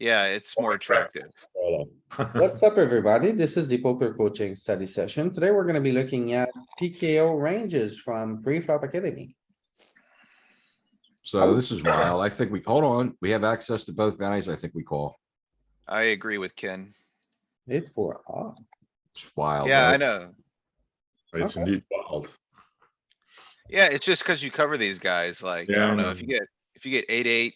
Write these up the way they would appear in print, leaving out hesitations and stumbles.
Yeah, it's more attractive. All of. What's up, everybody? This is the poker coaching study session. Today, we're gonna be looking at PKO ranges from Preflop Academy. So this is wild. I think hold on, we have access to both bounties. I think we call. I agree with Ken. 8-4 off. It's wild. Yeah, I right? know. It's Okay. indeed wild. Yeah, it's just cuz you cover these guys, like, I Yeah, don't I know, know. if you get 8-8,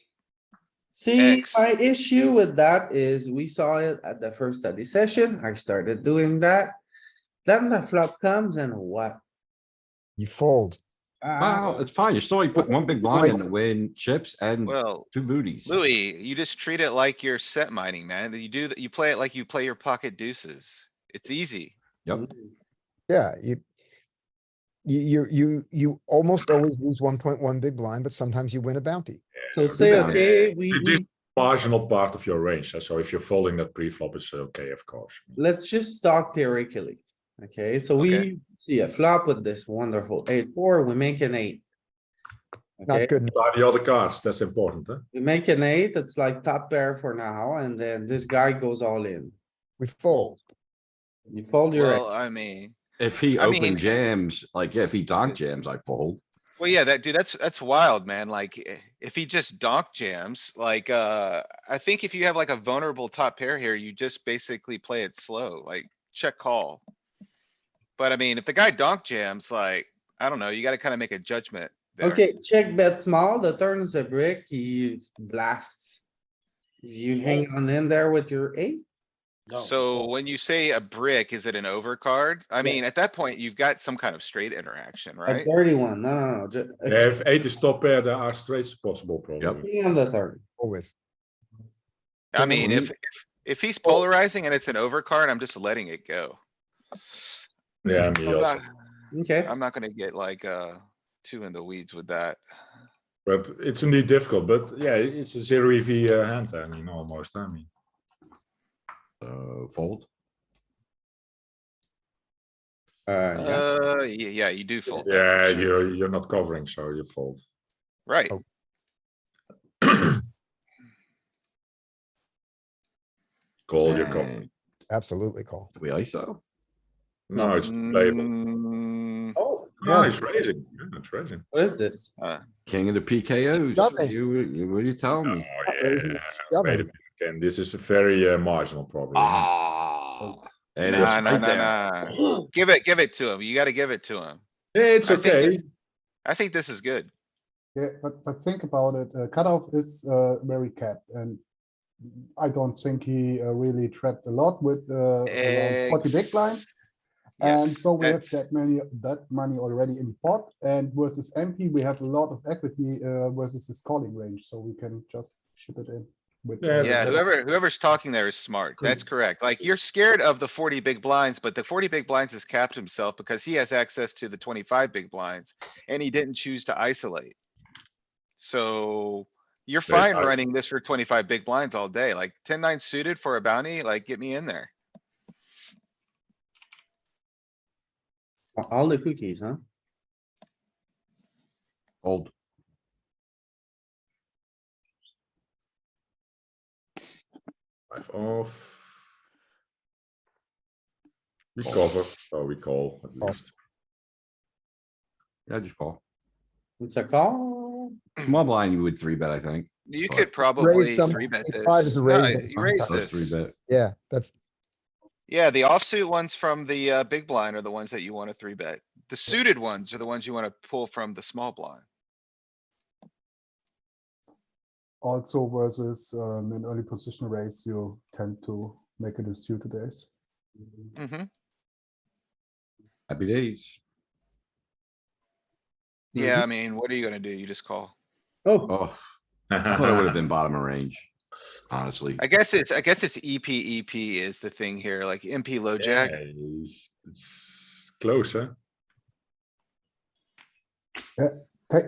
See, X. my issue with that is we saw it at the first study session. I started doing that. Then the flop comes and what? You fold. Well, it's fine. You still only put one big blind in to win chips and well, two booties. Louis, you just treat it like you're set mining, man. You do that, you play it like you play your pocket deuces. It's easy. Yep. Yeah, you almost always lose 1.1 big blind, but sometimes you win a bounty. So Yeah, say, bounty. okay, This is marginal part of your range. So if you're folding that pre-flop, it's okay, of course. let's just talk theoretically. Okay, so Okay. we see a flop with this wonderful 8-4, we make an 8. Okay, Not good. enough. By the other cards, that's important, huh? we make an 8, it's like top pair for now, and then this guy goes all in. We fold. You fold your, Well, I mean, If he I open mean- jams, like, yeah, if he donk jams, I fold. well, yeah, that dude, that's wild, man. Like, if he just donk jams, like, I think if you have like a vulnerable top pair here, you just basically play it slow, like check call. But I mean, if the guy donk jams, like, I don't know, you gotta kinda make a judgment there. okay, check bet small, the turn is a brick, he blasts. You hang on in there with your 8? No, So fold. when you say a brick, is it an overcard? I mean, Yes. at that point, you've got some kind of straight interaction, A right? 31, no, just. Yeah, if 8 is top pair, there are straights possible, probably. On the 30. Always. I mean, Mhm. if he's polarizing and it's an overcard, I'm just letting it go. Yeah, me I'm also. not, Okay, I'm not gonna get like, too in the weeds with that. But it's indeed difficult. But yeah, it's a zero EV hand. I mean, almost. I mean, Fold. yeah, Yeah, you do fold that. yeah, for sure. you're not covering, so you fold. Right. Oh. Call your call. And Absolutely call. do we ISO? No, it's playable. Mm, oh, No, Yes. it's raising. Yeah, it's raising. what is this? King of the PKOs. Nothing. What are you telling Oh me? raising, yeah. shoving. Wait a minute, Ken. This is a very marginal problem. Ah. And it's Nah, nah, right nah, there. nah. Give it to him. You gotta give it to him. Yeah, it's I think okay. it's- I think this is good. Yeah, but think about it. Cutoff is very capped, and I don't think he really trapped a lot with around 40 big blinds. And Yes, so we have that's- that money already in pot. And versus MP, we have a lot of equity versus his calling range, so we can just ship it in. With, Yeah, Yeah, that's- whoever's talking there is smart. That's correct. Like, you're scared of the 40 big blinds, but the 40 big blinds has capped himself because he has access to the 25 big blinds and he didn't choose to isolate. So you're Wait, fine I- running this for 25 big blinds all day, like 10-9 suited for a bounty, like get me in there. All the cookies, huh? Fold. Five off. We cover. Oh, we call at least. Yeah, just call. It's a call. Small blind, you would three bet, I think. You But- could probably some- three bet ace this. five is a No, raise you raise sometimes. That's three this. bet. Yeah, that's Yeah, the offsuit ones from the big blind are the ones that you wanna three bet. The suited ones are the ones you wanna pull from the small blind. Also versus an early position raise, you tend to make it a suited ace. Mm-hmm. Happy days. Yeah, I mean, what are you gonna do? You just call. Oh, Oh, I thought it would have been bottom of range, honestly. I guess it's EP is the thing here, like MP low jack. Yeah, it's close, huh?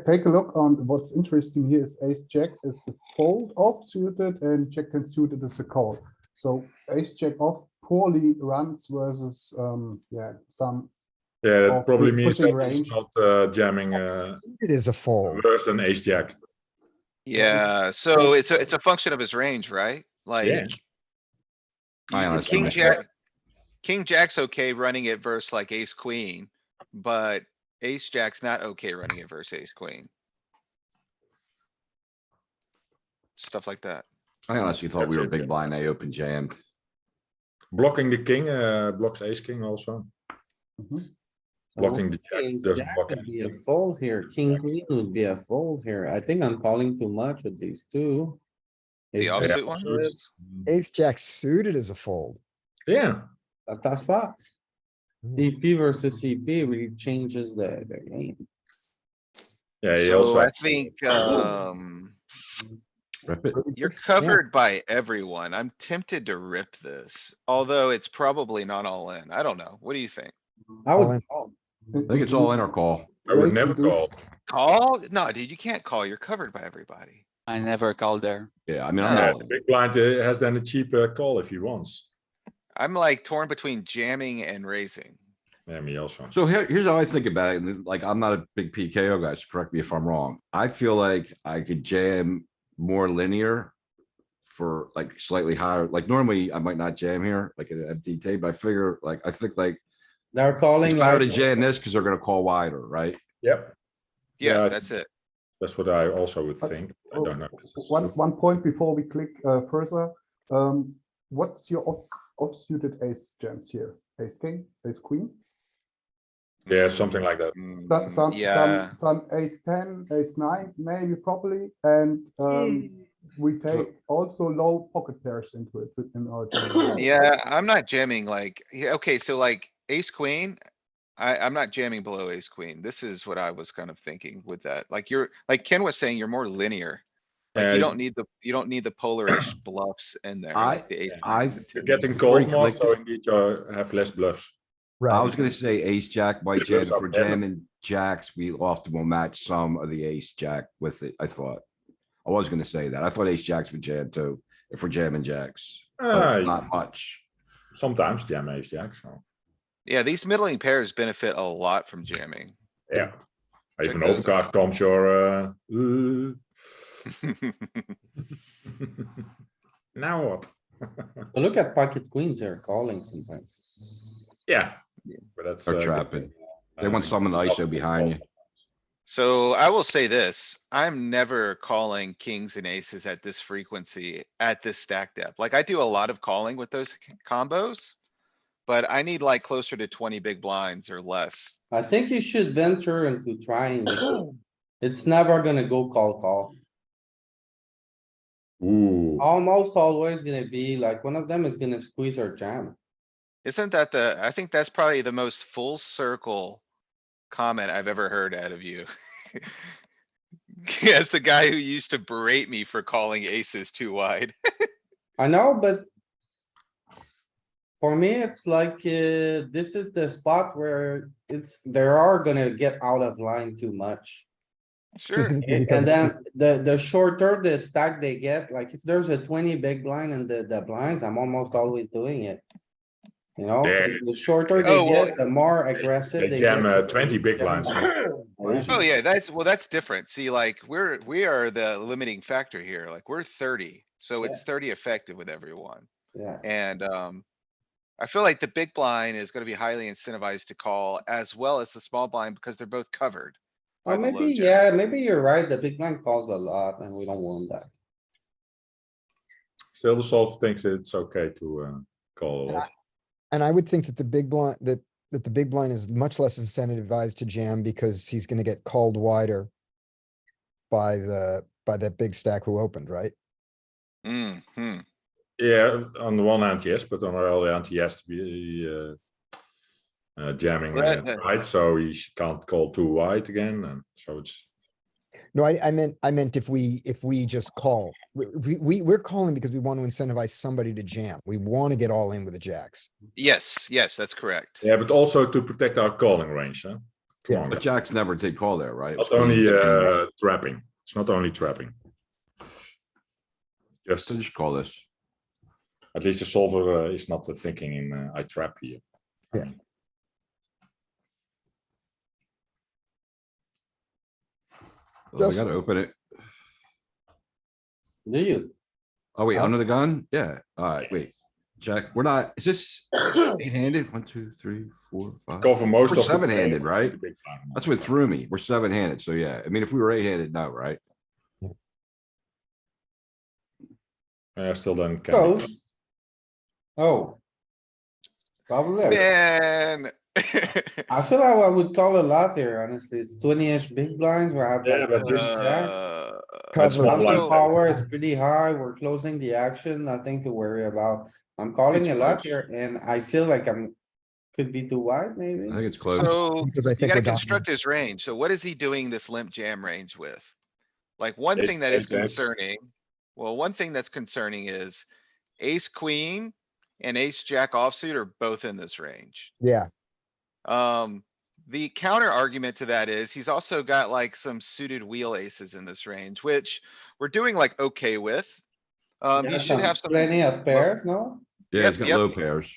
Take a look on what's interesting here is ace jack is a fold off suited and jack ten suited is a call. So ace jack off poorly runs versus yeah some Yeah, that Of probably his means pushing that he's range. not jamming it is a fold. worse than ace jack. Yeah, so it's a function of his range, right? Like. I you- honestly King miss Jack, King Jack's okay running it versus like ace queen, but ace Jack's not okay running it versus ace queen. Stuff like that. I honestly thought we That's were it, big yeah, blind, that's they it. open jammed. Blocking the king, blocks ace king also. Mhm. Blocking the jack Ace doesn't jack block would be a anything. fold here. King queen would be a fold here. I think I'm calling too much with these two. The Ace offsuit jack ones? suited, Ace jack suited is a fold. Yeah, A tough spot. CP versus CP really changes the game. yeah, he So also. I has- think, Rip it. you're Yeah. covered by everyone. I'm tempted to rip this, although it's probably not all in. I don't know. What do you think? I All would in. call. I think it's all in or call. I would Raise never and deuce. call. Call? No, dude, you can't call. You're covered by everybody. I never call there. Yeah, I mean, I'm No. Yeah, not, the big blind has then a cheap call if he wants. I'm like torn between jamming and raising. Yeah, me also. so here's how I think about it. And like, I'm not a big PKO guy, so correct me if I'm wrong. I feel like I could jam more linear for like slightly higher. Like normally I might not jam here, like an MTT, but I figure like, I think like They're calling it's better like, to jam this because they're gonna call wider, right? Yep, Yeah, Yeah, I that's it. that's what I also would But- think. I Oh, don't know. if this is- One point before we click further. What's your offsuited ace jams here? Ace king, ace queen? Yeah, something like that. Yeah, Some ace 10, ace 9, maybe probably, and we take also low pocket pairs into it in our jam. yeah, I'm not jamming like, yeah, okay, so like ace queen. I'm not jamming below ace queen. This is what I was kind of thinking with that. Like you're, like Ken was saying, you're more linear. Like Yeah, you don't need the polarish bluffs in there, like the ace. I nines and You're 10s. getting Before you cold more, click so it- indeed you have less bluffs. I Right. was gonna say ace jack might Ace jam. lifts If up we're better. jamming jacks, we often will match some of the ace jack with it, I thought. I was gonna say that. I thought ace jacks would jam too, if we're jamming jacks, but not much. Sometimes jam ace jack, so, Yeah, these middling pairs benefit a lot from jamming. yeah. Even those overcard comes your, now what? But look at pocket queens, they're calling sometimes. Yeah, but that's. They're trapping. They want someone someone ISO behind you. So I will say this, I'm never calling kings and aces at this frequency, at this stack depth. Like I do a lot of calling with those combos. But I need like closer to 20 big blinds or less. I think you should venture into trying. Because it's never gonna go call. Ooh, Almost always gonna be like, one of them is gonna squeeze or jam. Isn't that I think that's probably the most full circle comment I've ever heard out of you. As the guy who used to berate me for calling aces too wide. I know, but. For me, it's like, this is the spot where they are gonna get out of line too much. Sure. And then the shorter the stack they get, like if there's a 20 big blind and the blinds, I'm almost always doing it. You know, 'cause Yeah. the shorter they Oh, well, get, the more aggressive they they jam get. 20 big blinds. Yeah. Oh, yeah, that's different. See, like, we are the limiting factor here. Like, we're 30, so it's 30 effective with everyone. Yeah, And, I feel like the big blind is gonna be highly incentivized to call as well as the small blind because they're both covered. by or the low maybe, jack. yeah, maybe you're right. The big blind calls a lot and we don't want that. Still, the solve thinks it's okay to call a And lot. And I would think that the big blind, that the big blind is much less incentivized to jam because he's gonna get called wider by that big stack who opened, right? Hmm. Yeah, on the one hand, yes, but on the other hand, he has to be jamming Well, that- right, so he can't call too wide again, and so it's. No, I meant if we just call, we're calling because we want to incentivize somebody to jam. We want to get all in with the jacks. Yes, that's correct. Yeah, but also to protect our calling range, huh? Come Yeah. on, But guys. jacks never take call there, right? Not only trapping. It's not only trapping. Just So just call this. at least the solver is not thinking in I trap here. I Yeah. mean, Oh, we gotta open it. Do you? Oh, wait, Huh? under the gun? Yeah, alright, wait. Check, we're not, is this eight-handed? 1, 2, 3, 4, 5. Cover most We're of the. seven-handed, plays, right? the big blind That's most what of threw me. We're seven-handed, so yeah. I mean, if we were eight-handed, no, right? them. Still then can. be- Close. Oh. Probably. Man. I feel like I would call a lot here, honestly. It's 20-ish big blinds where I have Yeah, like. but this- jack. That's Cover. small blind. Bluffing power is pretty high. We're closing the action, nothing to worry about. I'm calling It's a lot close. here and I feel like could be too wide, I maybe. think it's close. So Because I you think gotta we're dominant. construct his range. So what is he doing this limp jam range with? Like one Ace- thing that is ace X. concerning, well, one thing that's concerning is ace, queen and ace, jack offsuit are both in this range. Yeah, The counter argument to that is he's also got like some suited wheel aces in this range, which we're doing like okay with. He Yeah, should have some. plenty of pairs, no? Yeah, Yep, he's got yep. low pairs.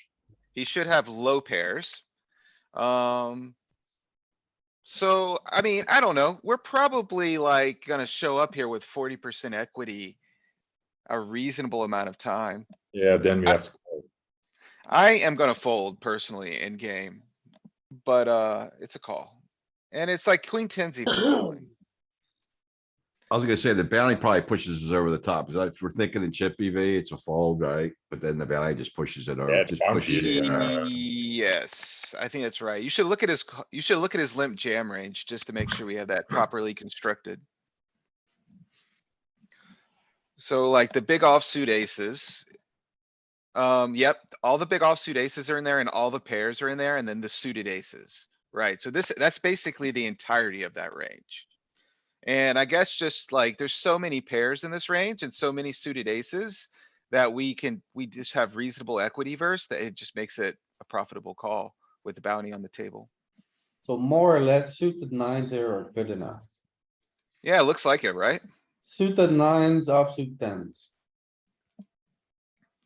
He should have low pairs. So, I mean, I don't know. We're probably like gonna show up here with 40% equity. A reasonable amount of time. Yeah, then we have to call. I am gonna fold personally in game. But, it's a call. And it's like queen ten's even calling. I was gonna say the bounty probably pushes us over the top. Cause if we're thinking in chip EV, it's a fold, right? But then the bounty just pushes it over. Yeah, the Just bounty pushes is, it. Yes, I think that's right. You should look at you should look at his limp jam range just to make sure we have that properly constructed. So like the big offsuit aces. Yep, all the big offsuit aces are in there and all the pairs are in there and then the suited aces. Right, so that's basically the entirety of that range. And I guess just like, there's so many pairs in this range and so many suited aces. That we just have reasonable equity verse that it just makes it a profitable call with the bounty on the table. So more or less suited nines here are good enough. Yeah, it looks like it, right? Suited nines, offsuit tens.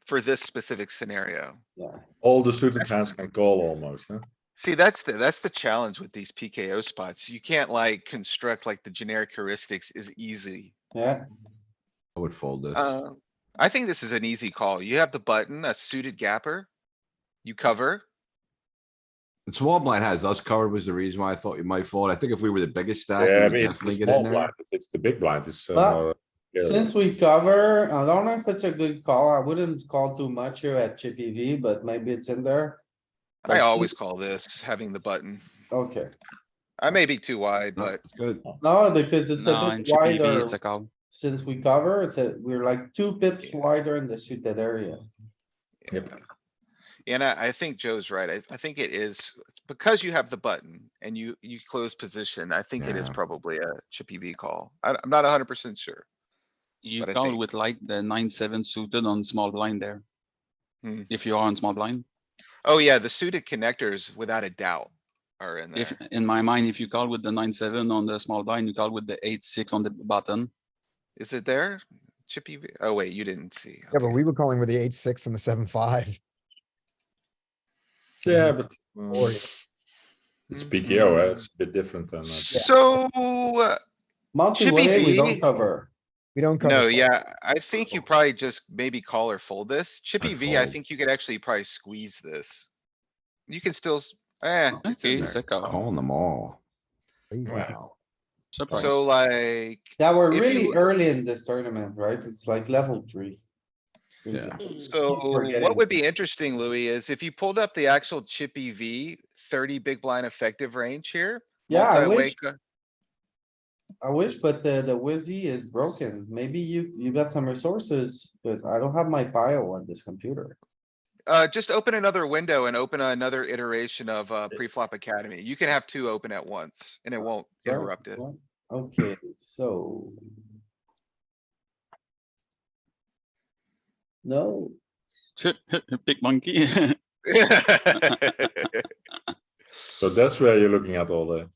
For this specific scenario. Yeah, All the suited hands can call almost, huh? See, that's the challenge with these PKO spots. You can't like construct like the generic heuristics is easy. yeah. I would fold this. I think this is an easy call. You have the button, a suited gapper. You cover. The small blind has us covered was the reason why I thought you might fold. I think if we were the biggest stack. Yeah, we but would it's the definitely get small in there. blind, it's the big blind, it's. But yeah. Since we cover, I don't know if it's a good call. I wouldn't call too much here at chip EV, but maybe it's in there. I Like, always call this having the button. Okay, I may be too wide, No, but it's good. no, because it's a No, in bit chip EV, wider. it's a call. Since we cover, we're like 2 pips wider in the suited area. Yep. and I think Joe's right. I think it is because you have the button and you close position. I think it is Yeah. probably a chip EV call. I'm not 100% sure. You But I call think- with like the 9-7 suited on small blind there. Hmm. If you are on small blind, Oh yeah, the suited connectors without a doubt are in if, there. in my mind, if you call with the 9-7 on the small blind, you call with the 8-6 on the button. Is it there? Chip EV? Oh wait, you didn't see. yeah, but Okay. we were calling with the 8-6 and the 7-5. Yeah, but. Or It's PKO, it's a bit different than. So, Multi-way, we don't EV? cover. we don't cover. no, fold. yeah, I think you probably just maybe call or fold this. Chip I EV, I fold. think you could actually probably squeeze this. You can still, it's Okay, in it's there. a call. Calling them all. Crazy. Wow. Surprise. So like, Yeah, we're If really you- early in this tournament, right? It's like level 3. Yeah. so forgetting. what would be interesting, Louis, is if you pulled up the actual chip EV 30 big blind effective range here. Yeah, I multi-way wish- co- I wish, but the Wizzy is broken. Maybe you got some resources, cuz I don't have my bio on this computer. Just open another window and open another iteration of, Preflop Academy. You can have 2 open at once and it won't Sorry, interrupt it. what? Okay, so. No, Big monkey. So that's where you're looking at all the.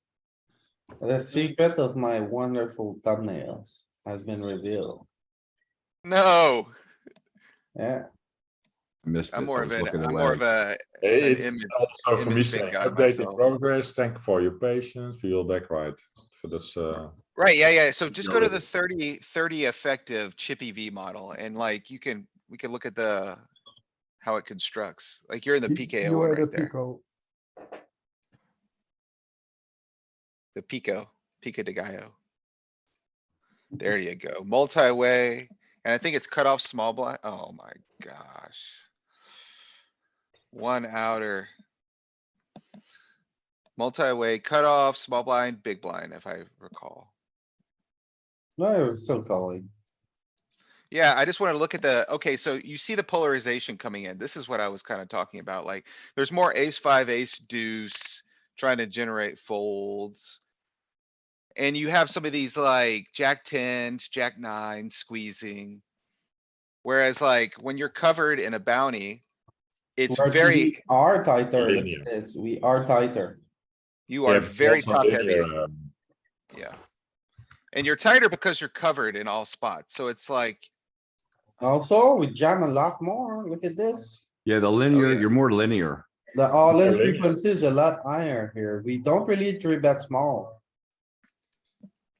the secret of my wonderful thumbnails has been revealed. No, Yeah, Missed it. I'm more I of was an, looking I'm more away. of a, It's image- also for me image saying big guy updating myself. progress, thank you for your patience, we will back right for this, Right, yeah. So just Go go to with the it. 30 effective chippy V model and like we can look at how it constructs. Like you're in the PKO You one are the right there. PKO. The Pico de Gallo. There you go. Multi-way. And I think it's cut off small blind. Oh my gosh. One outer. Multi-way, cut off, small blind, big blind, if I recall. No, you're still calling. Yeah, I just wanna look at okay, so you see the polarization coming in. This is what I was kinda talking about, like, there's more ace five, ace deuce, trying to generate folds. And you have some of these like jack tens, jack nines squeezing. Whereas like when you're covered in a bounty, it's We very, are tighter. Look Linear. at this. We are tighter. you Yeah, are but very also top linear, heavy. Yeah. And you're tighter because you're covered in all spots. So it's like, Also, we jam a lot more. Look at this. Yeah, the linear, yeah. you're more linear. The all-in More linear. frequency is a lot higher here. We don't really three bet small.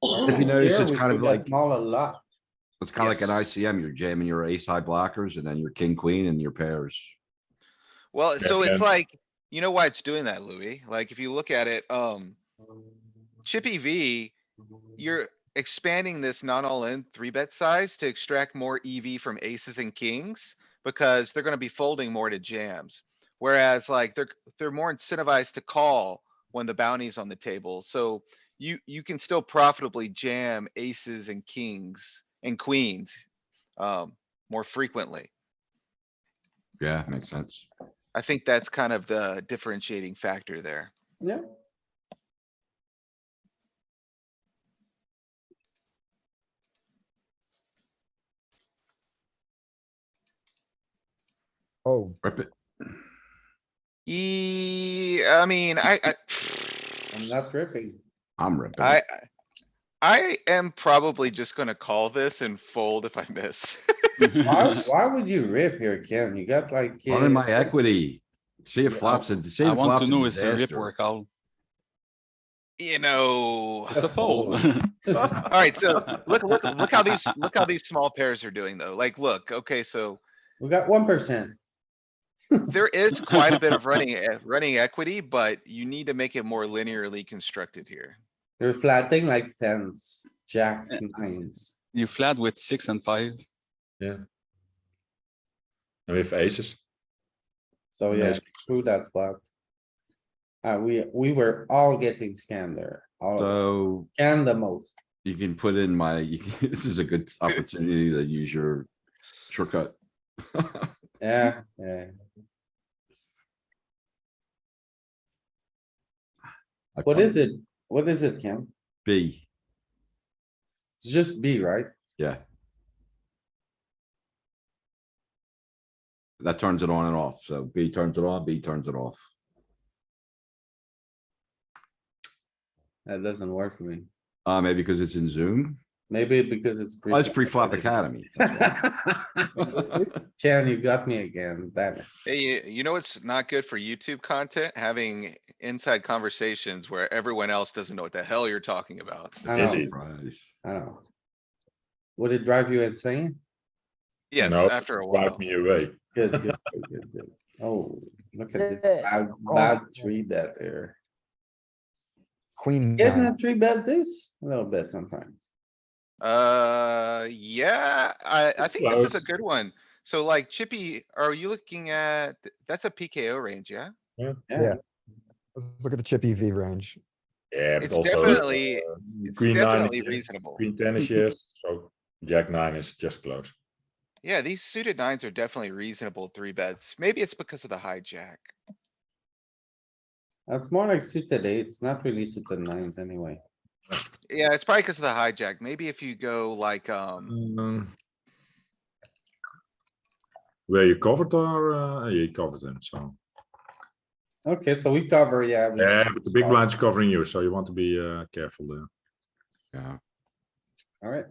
If you notice, Here, it's we kind of three bet like, small a lot. it's kind of like an Yes. ICM. You're jamming your ace high blockers and then your king, queen and your pairs. well, so it's and- like, you know why it's doing that, Louis? Like, if you look at it, Chippy V, you're expanding this non all in three bet size to extract more EV from aces and kings. Because they're gonna be folding more to jams. Whereas like they're more incentivized to call when the bounty's on the table. So you can still profitably jam aces and kings and queens. More frequently. Yeah, makes sense. I think that's kind of the differentiating factor there. Yeah. Oh, Rip it. I mean, I'm not tripping. I'm ripping. I, it. I am probably just gonna call this and fold if I miss. Why would you rip here, Ken? You got like. Running my equity. See if Yeah, flops and see I if want flops to a know it's a rip or a disaster. call. You know. It's a fold. Alright, so look how these small pairs are doing though. Like, look, okay, so We got 1%. there is quite a bit of running equity, but you need to make it more linearly constructed here. You're flatting like tens, jacks, nines. You flat with 6 and 5. Yeah. And with aces. So yeah, Nice. screw that spot. We were all getting scammed there. All of us. So Scammed the most. you can put in this is a good opportunity to use your shortcut. Yeah, yeah. What is it? What is it, Ken? B, It's just B, right? yeah. That turns it on and off. So B turns it on, B turns it off. That doesn't work for me. Maybe because it's in Zoom. Maybe because it's. Oh, it's pre-flop academy. That's why. Ken, you got me again, damn it. Hey, you know what's not good for YouTube content? Having inside conversations where everyone else doesn't know what the hell you're talking about. I know, Indeed. Surprise. I know. Would it drive you insane? Yes, No, after a drive while. me away. Good, good, good, good, good. Oh, look at this Yeah. bad three bet here. queen Isn't nine. it three bet this? A little bit sometimes. Yeah, I think this is a Close. good one. So like Chippy, are you looking at, that's a PKO range, yeah? Yeah, Let's look at the chip EV range. Yeah, but It's also definitely, it's queen nine definitely is yes, reasonable. queen ten is yes, so jack nine is just close. Yeah, these suited nines are definitely reasonable three bets. Maybe it's because of the hijack. that's more like suited eights, not really suited nines anyway. Yeah, it's probably because of the hijack. Maybe if you go like, Were you covered or you covered him? So Okay, so we cover, yeah. we yeah, should but the big stop. blind's covering you, so you want to be careful there. Yeah. Alright,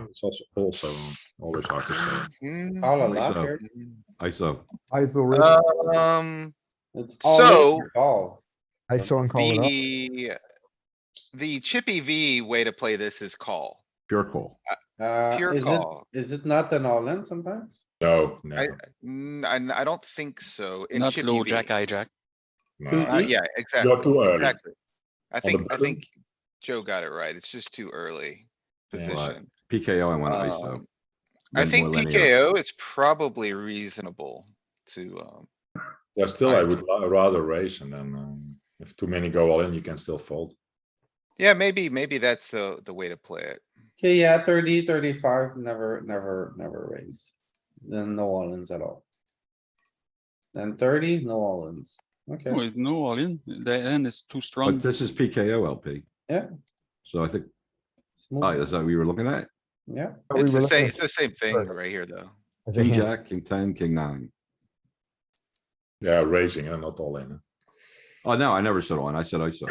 It's also always hard to say. all a mm, lot so. here. ISO. ISO rip. um, It's all So- in or call. I saw and call it up. The chippy V way to play this is call. Pure call. Pure Is it, call. is it not an all-in sometimes? No, I, never. I don't think so. In Not chippy low V. jack, hijack. No. Yeah, exactly. too early. Exactly. I On the think button? Joe got it right. It's just too early Yeah. position. PKO, I want ISO. Um, I Then think more linear. PKO is probably reasonable to, Yeah, still, I I would rather raise, and then if too many go all in, you can still fold. yeah, maybe that's the way to play it. Okay, yeah, 30, 35, never raise. Then no all-ins at all. Then 30, no all-ins. Okay, Oh, no all in. The end is too But strong. this is PKO LP. yeah. So I think, oh, smooth. is that what you were looking at? Yeah, But we It's were the looking same, at it's the same thing first. right here, though. as a King hint. jack, king 10, king 9. Yeah, raising and not all in. Oh, no, I never said on. I said ISO.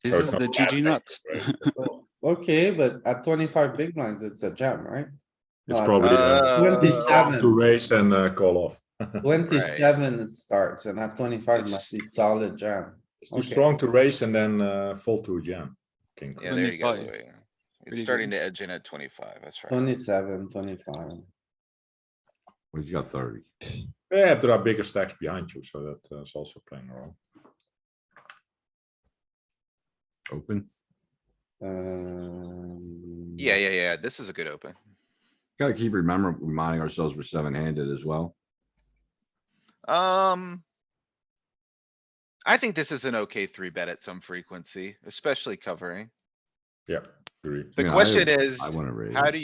This So is it's not the bad GG thing, nuts. right? well, okay, but at 25 big blinds, it's a jam, right? It's No, probably too strong 27. to raise and call off. 27 it starts and at 25 It's- must be solid jam. It's too Okay. strong to raise and then fold to a jam. King. Yeah, there you go, 25. Louis. It's Pretty starting good. to edge in at 25, that's right. 27, 25. Well, he's got 30. Yeah, there are bigger stacks behind you, so that's also playing a role. Open. Yeah, this is a good open. Gotta keep reminding ourselves we're 7-handed as well. I think this is an okay 3-bet at some frequency, especially covering. Yeah, agree. The I mean, question is, I wanna raise. how do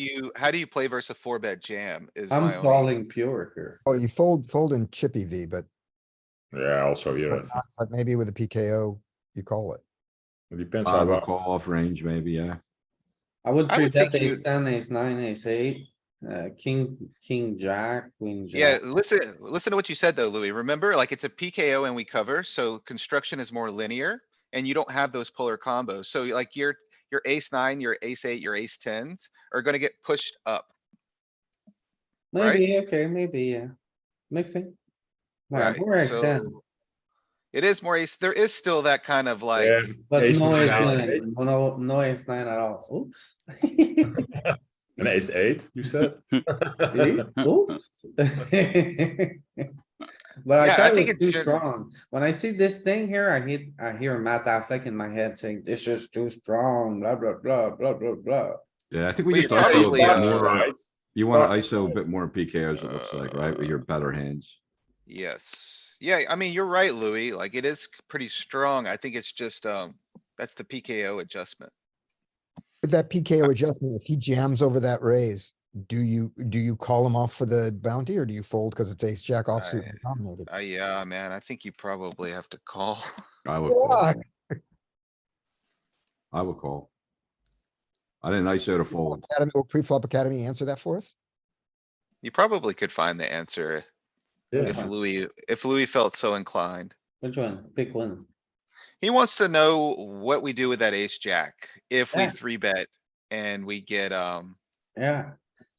you play versus a 4-bet jam is I'm my only. calling pure here. Oh, you fold in chippy V, but Yeah, also here, I think. but maybe with a PKO, you call it. It depends how 5 well. call off range, maybe, yeah. I would I three would bet think ace you- 10, ace 9, ace 8, king, jack, queen, Yeah, jack. listen to what you said though, Louis. Remember, like it's a PKO and we cover, so construction is more linear and you don't have those polar combos. So like your ace 9, your ace 8, your ace 10s are gonna get pushed up. right? Maybe, okay, maybe, yeah. Mixing. Yeah, Right, more ace 10, so. It is more ace, there is still that kind of like, Yeah, but ace no nine, ace ace 9, eight. no ace 9 at all. Oops. An ace 8, you said? See? Oops. But I Yeah, I thought it think was it too should- strong. When I see this thing here, I hear Matt Affleck in my head saying, this is too strong, blah, blah, blah, blah, blah, blah. Yeah, I think we Well, just you're ISO a probably, bit uh, more. Right. You wanna Start- ISO a bit more PKOs, it looks like, right? With your better hands. yes, yeah, I mean, you're right, Louis, like it is pretty strong. I think it's just, that's the PKO adjustment. With that PKO adjustment, if he jams over that raise, do you call him off for the bounty or do you fold because it's ace jack offsuit and dominated? Yeah, man, I think you probably have to call. I would call. Fuck. I would call. I didn't ISO to fold. Academy, will Preflop Academy answer that for us? You probably could find the answer Yeah. if Louis felt so inclined. Which one? Pick one. He wants to know what we do with that ace jack if we Yeah. 3-bet and we get, Yeah.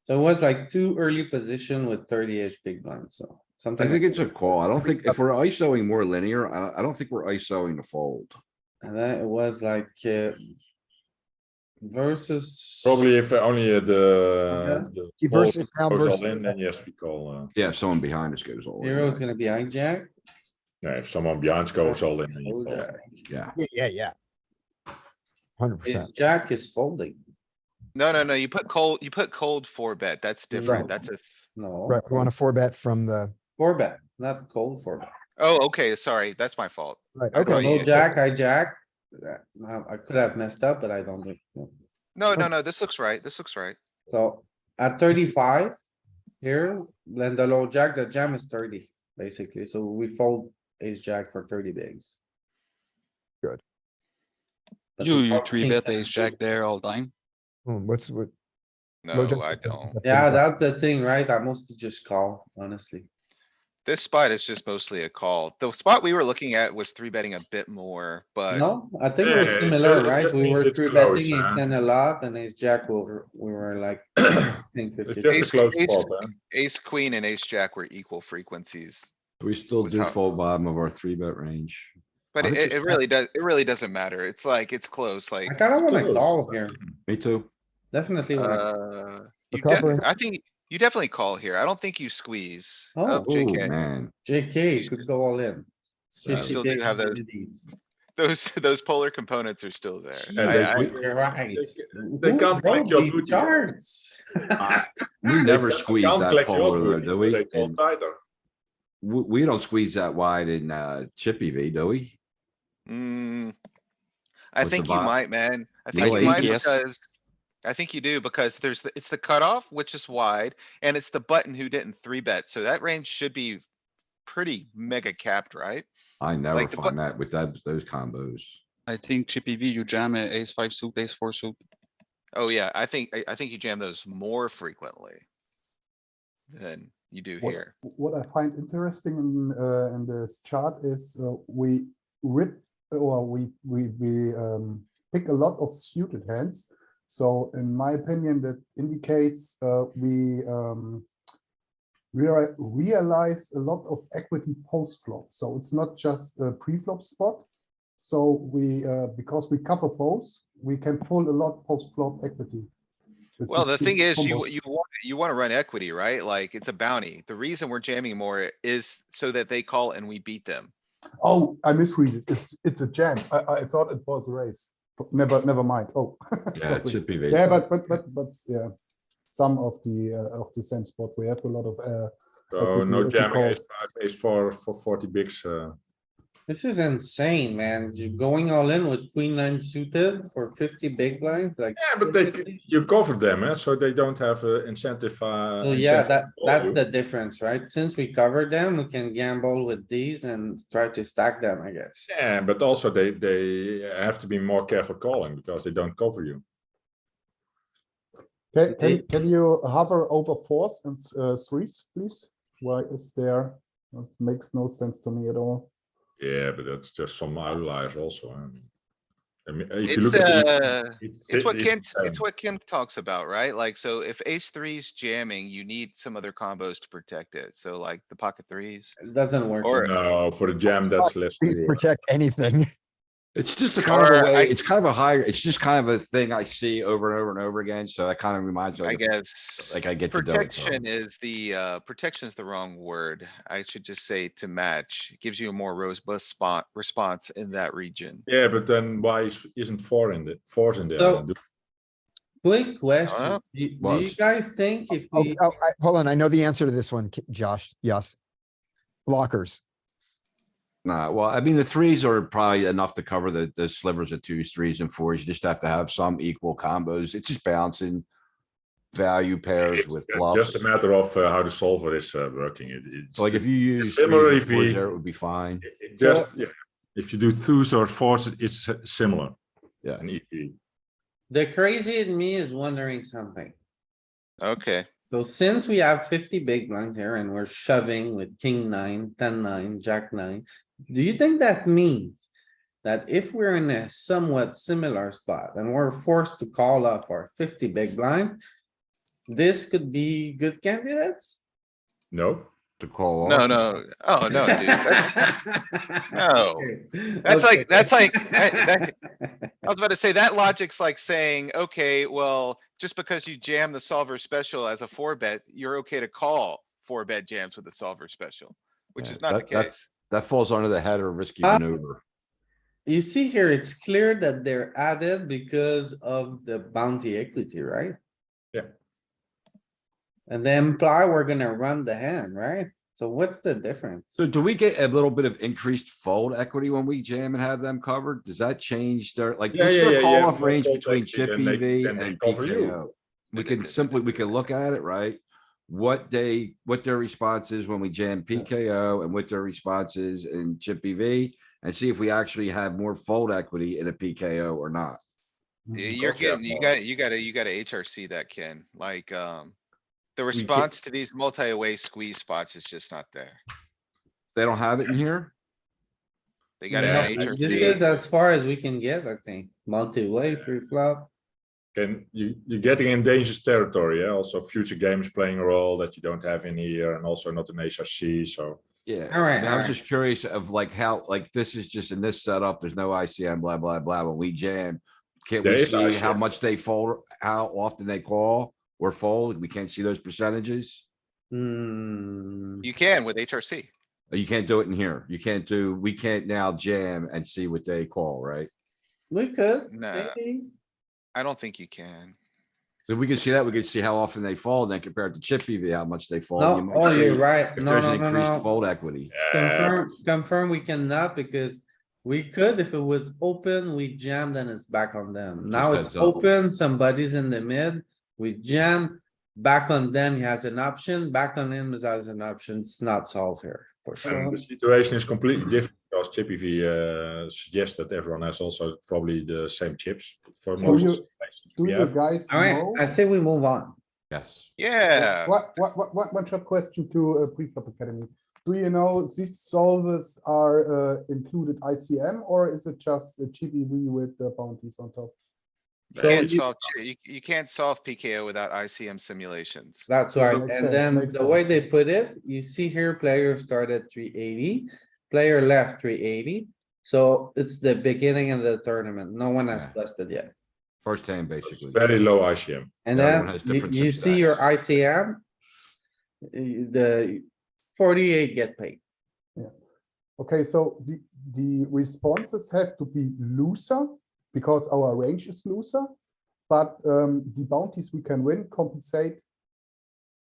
So it was like too early position with 30-ish big blind, so I something. think like it's a that. call. I don't think, if we're ISOing more linear, I don't think we're ISOing to fold. And then it was like, versus. Probably if only the Versus ball now goes versus. all in, then yes, we call. Yeah, if someone behind us goes all in. Hero's right? gonna be hijack. Yeah, if someone behind goes all in, then you Oh, fold. jack. Yeah, Yeah. 100%. His jack is folding. no, you put cold 4-bet. That's different. Right. That's a, No. Right, we want a 4-bet from the, Four bet, not cold four bet. oh, okay, sorry, that's my fault. right, I thought okay. you- No jack, hijack. I could have messed up, but I don't think. so. No, this looks right. This looks right. So at 35 here, then the low jack, the jam is 30, basically. So we fold ace jack for 30 bigs. Good. But You we call 3-bet king ace jack there all time. What's what? No, jack- I don't. Yeah, that's the thing, right? I mostly just call, honestly. This spot is just mostly a call. The spot we were looking at was 3-betting a bit more, but No, I think Yeah, we're it similar, ju- it right? just We means were it's three close, betting ace huh? 10 a lot and ace jack we were like. I think It's 50. just a Ace- close ace- spot, huh? ace, queen and ace jack were equal frequencies. we still Was do how- fold bottom of our 3-bet range. But I think it really doesn't matter. It's like, it's close, like, I kinda It's wanna close. call here. Me too. Definitely wanna, Recovering. I think you definitely call here. I don't think you squeeze. Oh. Oh, Oh, JK, man. JK could go all in. It's you 50 still do big have those, entities. those polar components are still there. Yeah, they- Christ. they Who can't collect wrote your these booty. charts? We They never can't- squeeze can't that collect your polar though, booty, do so we? they call And tighter. we don't squeeze that wide in, Chippy V, do we? I Was the think you vi- might, man. I You think know, you I might think yes. because. I think you do because it's the cutoff, which is wide, and it's the button who didn't 3-bet, so that range should be pretty mega capped, right? I never Like the find that with those combos. I think Chippy V, you jam a ace five suit, ace four suit. Oh, yeah, I think you jam those more frequently than you do What, here. what I find interesting in this chart is we rip or we pick a lot of suited hands. So in my opinion, that indicates we realize a lot of equity post flop. So it's not just a pre-flop spot. So we because we cover both, we can pull a lot post flop equity. with Well, the thing suited is, combos. you wanna run equity, right? Like, it's a bounty. The reason we're jamming more is so that they call and we beat them. Oh, I misread it. It's a jam. I thought it was a raise. Never mind. Oh, Yeah, sorry. Chippy V. Yeah, but yeah, some of the same spot. We have a lot of So no equity jamming calls. ace-5, ace-4 for 40 bigs. This is insane, man. You're going all in with queen nine suited for 50 big blinds, like. Yeah, but seriously? you cover them, so they don't have incentive. So yeah, incentive to call that's you. the difference, right? Since we covered them, we can gamble with these and try to stack them, I guess. Yeah, but also they have to be more careful calling because they don't cover you. Can you hover over fours and threes, please? Why is there? It makes no sense to me at all. Yeah, but that's just some outliers also. I mean, if you It's look at the, the, it's it's what Kim talks about, right? Like, so if ace three's jamming, you need some other combos to protect it. So like the pocket threes. It doesn't work. Or- no for the jam. That's less. Please true. protect anything. It's just a kind of a Or way, I- it's kind of a higher, it's just kind of a thing I see over and over and over again. So that kind of reminds me. I Like, guess. like I get to do it. so. Protection is the wrong word. I should just say to match. It gives you a more robust spot response in that region. Yeah, but then why isn't fours in there? So- Quick question. Uh, Do you was. guys think if Oh, we, hold on, I know the answer to this one, Josh. Yes. Blockers. Nah, well, I mean, the threes are probably enough to cover the slivers of twos, threes and fours. You just have to have some equal combos. It's just balancing value pairs It's with just bluffs. a matter of how the solver is working. It's So like if you use similar threes if and fours we- there, it would be fine. it just yeah. If you do twos or fours, it's similar. Yeah. And if you the crazy in me is wondering something. Okay, So since we have 50 big blinds here and we're shoving with king nine, 10-9, jack nine, do you think that means that if we're in a somewhat similar spot and we're forced to call off our 50 big blind, this could be good candidates? no. To call no, off. no, oh, no, dude. No. Okay, That's okay. like, I was about to say, that logic's like saying, okay, well, just because you jam the solver special as a 4-bet, you're okay to call 4-bet jams with the solver special, which Yeah, is not the that- case. That falls under the header of risky Ah. maneuver. You see here, it's clear that they're added because of the bounty equity, right? Yeah. And they imply we're gonna run the hand, right? So what's the difference? So do we get a little bit of increased fold equity when we jam and have them covered? Does that change their, like, Yeah, what's yeah, their yeah, call yeah, off more range fold between equity, then Chippy they- V then they and cover you. PKO? We can look at it, right? What their response is when we jam PKO and what their response is in Chippy V. And see if we actually have more fold equity in a PKO or not. You're Because you have getting, more. you gotta HRC that, Ken, like, the response to these multi-way squeeze spots is just not there. They don't have it in here? They got No, an This HRC. is as far as we can get, I think. Multi-way pre-flop. You're getting in dangerous territory. Yeah, also future games playing a role that you don't have in here, and also not an HRC. So Yeah, Alright, I was alright. just curious of like how, like, this is just in this setup, there's no ICM, blah, blah, blah, when we jam. Can't There we is see how ICM. much they fold, how often they call or fold? We can't see those percentages. Hmm, You can with HRC. You can't do it in here. You can't do, we can't now jam and see what they call, right? we could, Nah. maybe. I don't think you can. So we can see that, we can see how often they fold, and then compared to chip EV, how much they fold. You No, might oh, you're see right. If No, there's no, an no, increased no. fold equity. Confirm, we cannot because we could, if it was open, we jammed and it's back on them. Now it's heads up. open, somebody's in the mid, we jam. Back on them, he has an option, back on him is as an option. It's not solved here, for sure. And the situation is completely different because chip EV suggests that everyone has also probably the same chips for So most you- places Do we you have. guys Alright, know? I say we move on. Yes. Yeah. One short question to Preflop Academy. Do you know these solvers are included ICM or is it just a chip EV with the bounties on top? You So can't you- solve, you can't solve PKO without ICM simulations. That's Yeah, right, makes and sense, then makes the way sense. they put it, you see here, player started 380, player left 380. So it's the beginning of the tournament, no one has Yeah. busted yet. First hand, It's basically. very low ICM. And Everyone then has you, different you chip see your stacks. ICM. The 48 get paid. Okay, so the responses have to be looser because our range is looser, but the bounties we can win compensate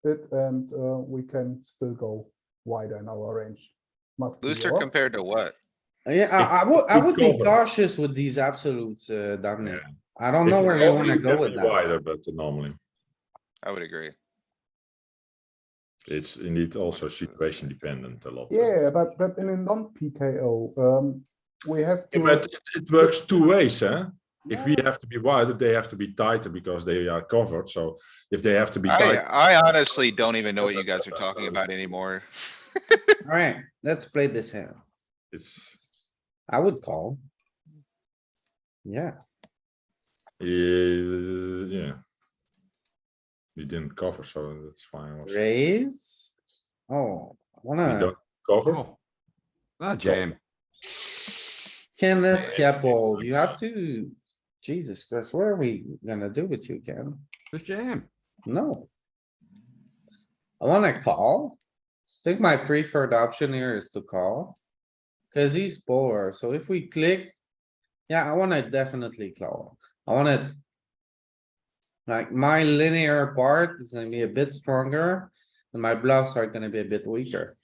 it and we can still go wider in our range. Must be, Looser or? compared to what? Yeah, If I we would be cover. cautious with these absolutes, Dominic. Yeah. I don't If know we where you cover, wanna you go can with be that. wider, but normally I would agree. it's indeed also situation dependent a lot. Yeah, but in a non-PKO, we have Yeah, to. but it works two ways, huh? If we Yeah. have to be wider, they have to be tighter because they are covered. So if they have to be I, tight, I honestly don't even know what you That's- guys are talking about anymore. Alright, let's play this hand. it's I would call. Yeah, yeah. We didn't cover, so that's fine. raise. Oh, I We wanna, don't cover. Oh. Not jam. Kenneth Keppel, you have to, Jesus Christ, what are we gonna do with you, Ken? Just jam. No. I wanna call. I think my preferred option here is to call. Cause he's polar, so if we click. Yeah, I wanna definitely call. I wanna. Like my linear part is gonna be a bit stronger. And my bluffs are gonna be a bit weaker.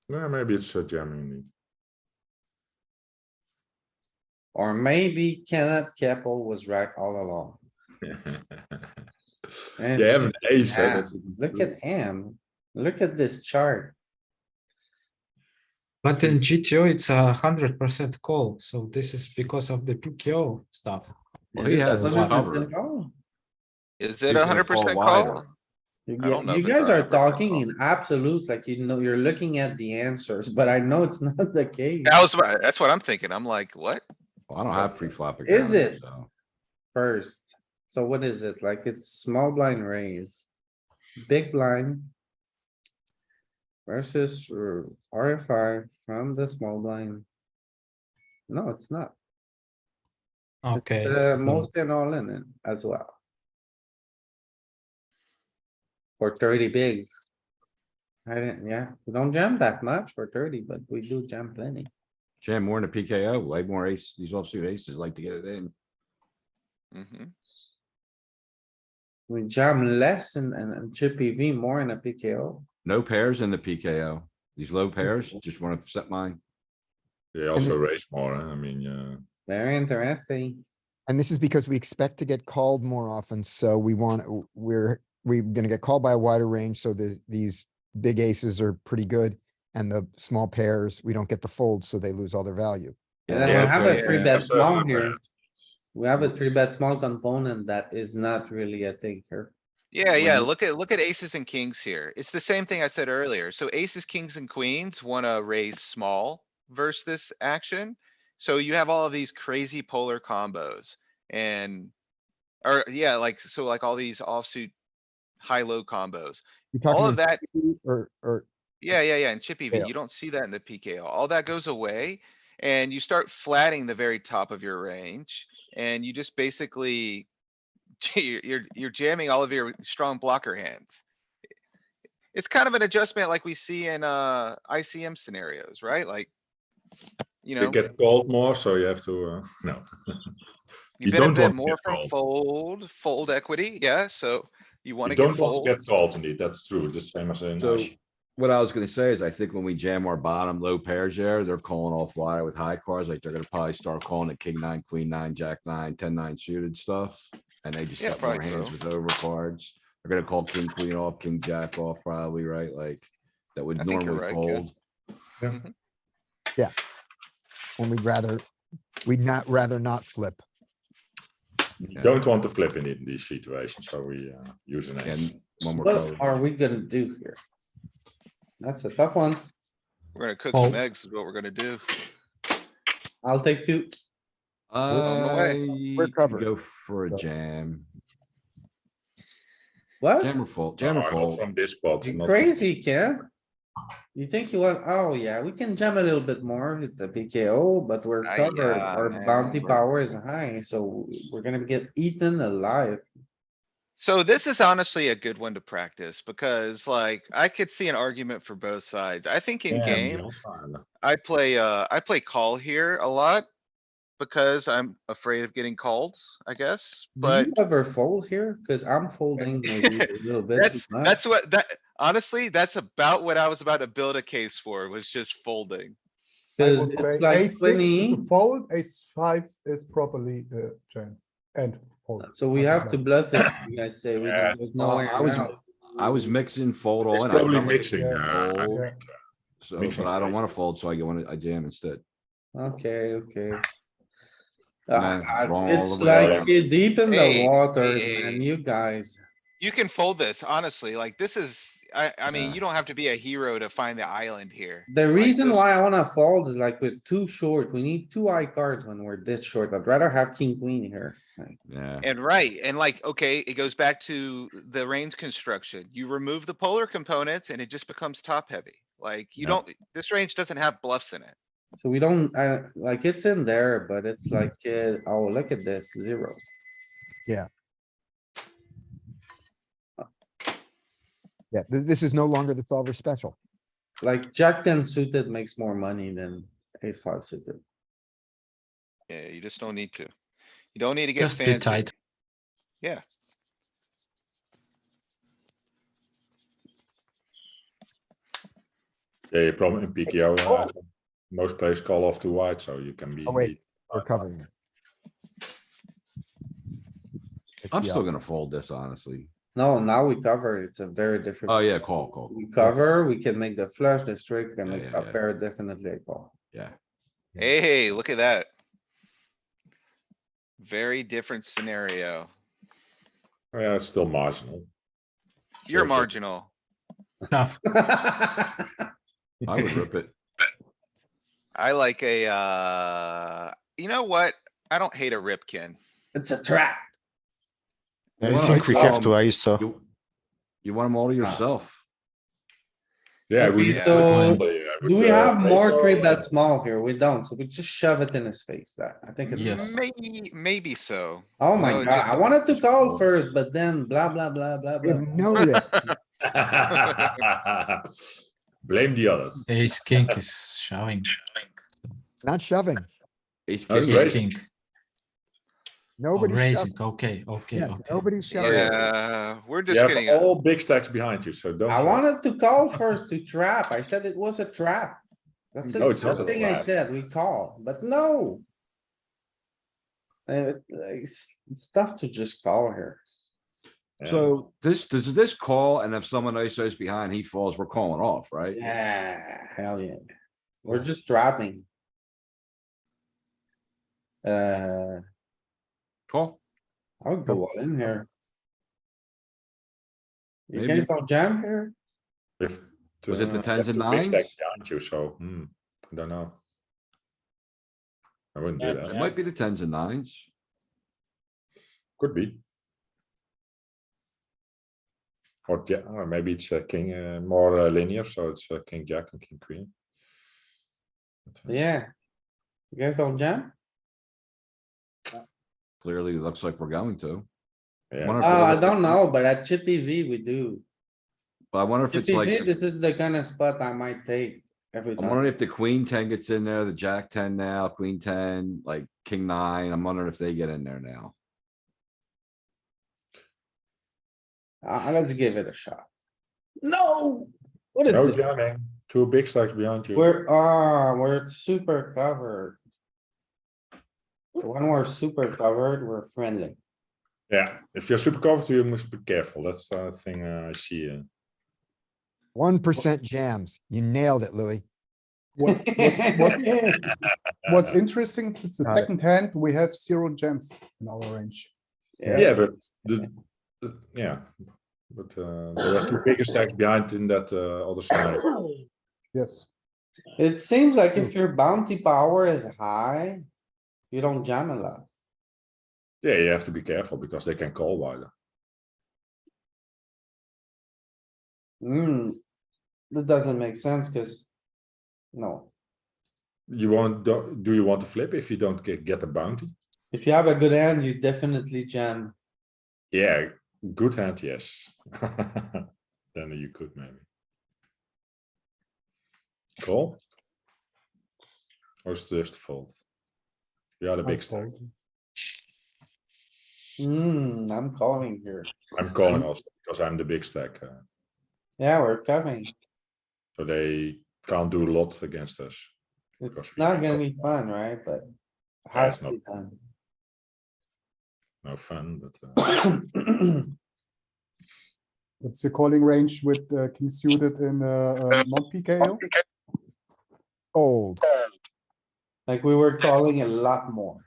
No, maybe it's jamming indeed. Or maybe Kenneth Keppel was right all along. And You have it's an ace, huh? jam. That's Look at him. Look at this chart. But in GTO, it's 100% call, so this is because of the PKO stuff. Well, Is he it has us 100% covered. call? Is it He's gonna 100% call call? wider. I don't know You if it's guys are 100% talking call. in absolutes, like, you know, you're looking at the answers, but I know it's not the case. That's what I'm thinking. I'm like, what? Well, I don't have pre-flop. Is accounts, it? so. First, so what is it? Like, it's small blind raise. Big blind. Versus RFI from the small blind. No, it's not. Okay. It's so- mostly an all in it as well. For 30 bigs. I didn't, yeah, we don't jam that much for 30, but we do jam plenty. Jam more in a PKO, way more ace, these offsuit aces like to get it in. Mhm. We jam less and chip EV more in a PKO. No pairs in the PKO. These low pairs, just wanna set mine. They also raise more, huh? I mean, Very interesting. And this is because we expect to get called more often, so we're gonna get called by a wider range, so these big aces are pretty good. And the small pairs, we don't get the fold, so they lose all their value. And then Yeah, we have a okay. three bet that's small not here. bad. We have a three bet small component that is not really a thing here. Yeah, When yeah, you- look at aces and kings here. It's the same thing I said earlier. So aces, kings and queens wanna raise small versus this action. So you have all of these crazy polar combos and. Or yeah, like, so like all these offsuit high-low combos. You're All talking of in that, GTO or Yeah, in Chippy V, Yeah. you don't see that in the PKO. All that goes away. And you start flatting the very top of your range, and you just basically, you're jamming all of your strong blocker hands. It's kind of an adjustment like we see in, ICM scenarios, right? Like, you You know, get called more, so you have to, no. you don't benefit want to more get from called. fold equity, yeah, so you You wanna get don't want to fold. get called indeed, that's true, the same as in So ICM. what I was gonna say is I think when we jam our bottom low pairs there, they're calling off wire with high cards. Like they're gonna probably start calling it king nine, queen nine, jack nine, 10-9 suited stuff. And they just Yeah, got more probably hands so. with over cards. They're gonna call king, queen off, king, jack off probably, right? Like that I would think you're normally right, yeah. fold. And we'd rather not flip. You don't want to flip in these situations, so we use an ace. And one more What color. are we gonna do here? That's a tough one. We're gonna cook Fold. some eggs is what we're gonna do. I'll take two. On the way. We're I could covered. go for a jam. What? Jam or fold, No, jam or not fold. from this spot. You not from- crazy, Ken? You think you want, oh yeah, we can jam a little bit more. It's a PKO, but we're covered. Yeah, Our man, bounty we're- power is high, so we're gonna get eaten alive. So this is honestly a good one to practice because like I could see an argument for both sides. I think in Yeah, game, Niels, fine. I play call here a lot. Because I'm afraid of getting called, I guess, Do but you ever fold here? Cuz I'm folding maybe a little bit. too much. that's what honestly, that's about what I was about to build a case for, was just folding. I 'Cause would it's say like ace six is a 20, fold, ace five is properly jam and fold. so we have to bluff it. You guys say we Yeah, there's no way I was mixing fold all It's in. I probably felt like mixing, Yeah, I fold. think. So, mixing but I don't raise. wanna fold, so I go in, I jam instead. Okay. Nah, wrong all It's the way like around. you're deep in the Hey, waters, hey, man, hey. you guys. You can fold this, honestly, like this is, I mean, Yeah. you don't have to be a hero to find the island here. The Like, reason just- why I wanna fold is like we're too short. We need two high cards when we're this short. I'd rather have king, queen here. Like, Yeah. And right, and like, okay, it goes back to the range construction. You remove the polar components and it just becomes top heavy. Like, you Yeah. don't, this range doesn't have bluffs in it. So we don't, like, it's in there, but it's like, oh, look at this, 0. Yeah, this is no longer the solver special. Like jack ten suited makes more money than ace five suited. Yeah, you just don't need to. You don't need to get Just be fancy. tight. Yeah, Yeah, your problem in PKO, most players call off too wide, so you can be. Oh, wait, indeed we're wide. covering it. It's I'm the still op- gonna fold this, honestly. No, now we cover, it's a very different. Oh, yeah, call. We cover, we can make the flush, the straight, we can Yeah, make yeah, a yeah. pair, definitely a call. Yeah. hey, look at that. Very different scenario. Oh, yeah, it's still marginal. You're So- so- marginal. Enough. I would rip it. I like you know what? I don't hate a rip, Ken. It's a trap. You I wanna think we ice have bomb- to ISO. You want them all to yourself. Yeah, we. Okay, so would, do we have raise more or- three bet small here? We don't, so we just shove it in his face that, I think it's. Yes. Maybe so. Oh No, my it god, just- I wanted to call first, but then blah, blah, blah, blah, We blah. have no rip. Blame the others. Ace king is showing. Not shoving. Ace That's king. Ace raising. king. Oh, Nobody's raising. shoving. Okay. Yeah, nobody's Oh, shoving. yeah. Yeah, we're You just have getting, all big stacks behind you, so don't. I shove. wanted to call first to trap. I said it was a trap. That's No, the it's not first a thing I trap. said, we call, but no. It's tough to just call here. Yeah. So does this call and if someone ISOs behind, he falls, we're calling off, right? Yeah, hell yeah. We're just trapping. Call. I would go all in here. You Maybe. guys don't jam here? With, Was it the you tens have and two big stacks nines? behind you, so, I don't know. I wouldn't do It that. might be the tens and nines. Could be. Or maybe it's king more linear, so it's king jack and king queen. But, Yeah. You guys all jam? Clearly, it looks like we're going to. yeah. Wonder if the I other- don't know, but at Chippy V we do. But I wonder if it's Chippy like, V, this is the kind of spot I might take every I'm wondering time. if the queen 10 gets in there, the jack 10 now, queen 10, like king 9. I'm wondering if they get in there now. Let's give it a shot. No! What is No this? jamming. 2 big stacks behind you. We're super covered. When we're super covered, we're friendly. Yeah, if you're super covered, you must be careful. That's the thing I see. 1% jams. You nailed it, Louis. What's interesting is the Got it. second hand, we have 0 jams in our range. Yeah, but yeah, but there are 2 bigger stacks behind in that other scenario. Yes, It seems like if your bounty power is high, you don't jam a lot. Yeah, you have to be careful because they can call wider. That doesn't make sense, cuz. No, You want do you want to flip if you don't get a bounty? if you have a good hand, you definitely jam. Yeah, good hand, yes. Then you could maybe. Call? Or is it just fold? You are the big stack. I'm calling here. I'm calling also because I'm the big stack. Yeah, we're covering. So they can't do a lot against us. It's not gonna be fun, right? But it has it's to be done. No fun, but what's your calling range with king suited in non-PKO? Old. Like we were calling a lot more.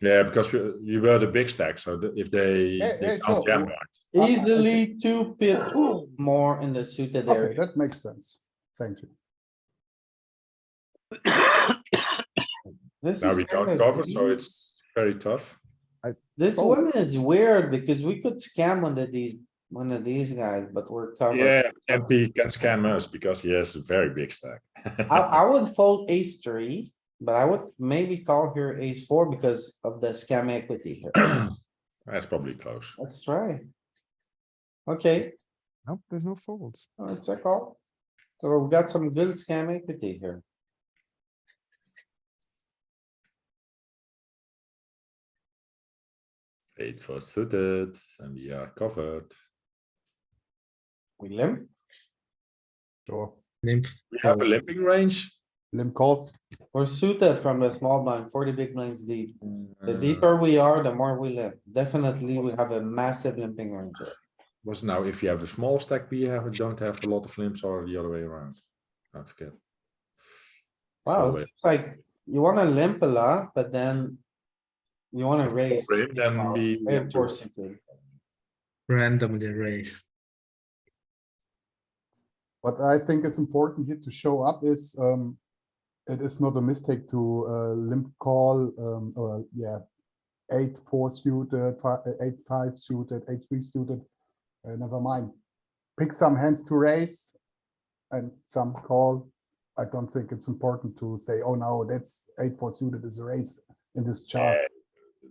yeah, because you were the big stack. So if they can't sure. jam right. Easily 2 pips more in the suited Okay, area. that makes sense. Thank you. This Now is we can't kinda cover, so weird. it's very tough. This Oh. one is weird because we could scam one of these guys, but we're covered. Yeah, MP can scam us because he has a very big stack. I would fold ace 3, but I would maybe call here ace 4 because of the scam equity here. That's probably close. Let's try. Okay, Nope, there's no folds. it's a call. So we've got some good scam equity here. Eight for suited, and we are covered. We limp. Sure. Limp. We have a limping range. Limp call. We're suited from the small blind, 40 big blinds deep. The deeper we are, the more we limp. Definitely, we have a massive limping range here. Was now if you have a small stack, we don't have a lot of limps, or the other way around. Don't forget. Wow, So, it's like you wanna limp a lot, but then you wanna raise. then we Very want to- poor suited. Randomly raise. What I think is important here to show up is it is not a mistake to limp call or yeah 8-4 suited, 8-5 suited, 8-3 suited. Never mind. Pick some hands to raise and some call. I don't think it's important to say, oh no, that's 8-4 suited is a raise in this chart.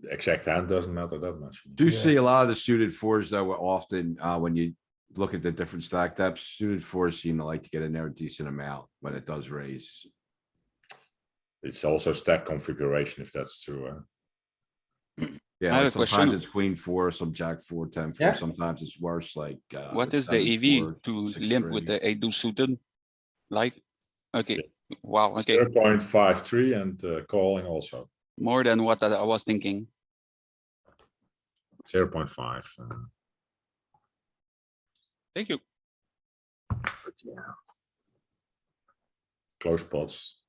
The exact hand doesn't matter that much. Do Yeah. see a lot of the suited fours though, often, when you look at the different stack depths, suited fours seem to like to get in there a decent amount when it does raise. It's also stack configuration if that's true. I Yeah, have like a question. sometimes it's queen 4, some jack 4, 10-4, Yeah. sometimes it's worse, like. What is the EV 7-4, to limp with 6-3. the 8 deuce suited? Like, okay, wow, okay, 0.53 and calling also more than what I was thinking. 0.5. Thank you. But yeah, close pots,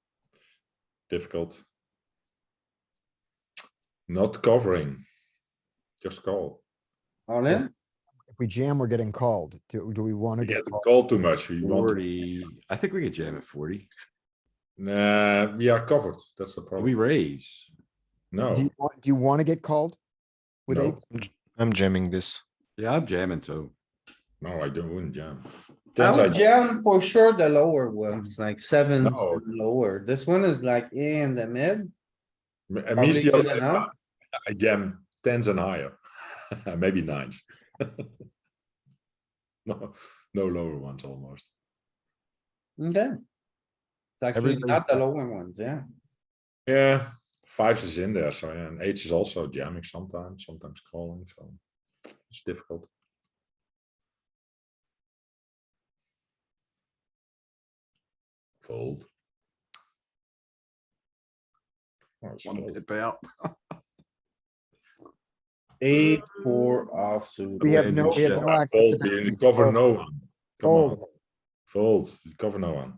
difficult. Not covering, just call. All in? If we jam, we're getting called. Do we want to We get get called? call too much. We want. 40, I think we could jam at 40. Nah, we are covered. That's the We problem. raise. No, Do you want to get called? With No. eight? I'm jamming this. Yeah, I'm jamming too. No, I wouldn't jam. I Tens I would jam for sure the lower ones, like sevens No. and lower. This one is like in the mid. And Probably me's the good other way enough. around. I jam tens and higher. Maybe nines. No lower ones almost. Okay. It's actually Everybody not the bet. lower ones, yeah. Yeah, fives is in there, so yeah, and eights is also jamming sometimes calling, so it's difficult. Fold. Oh, it's One close. tip out. 8-4 offsuit. We have Way no, to we have shit. no access to Fold, that. you piece. cover Fold. no one. Come on, Fold. fold, you cover no one.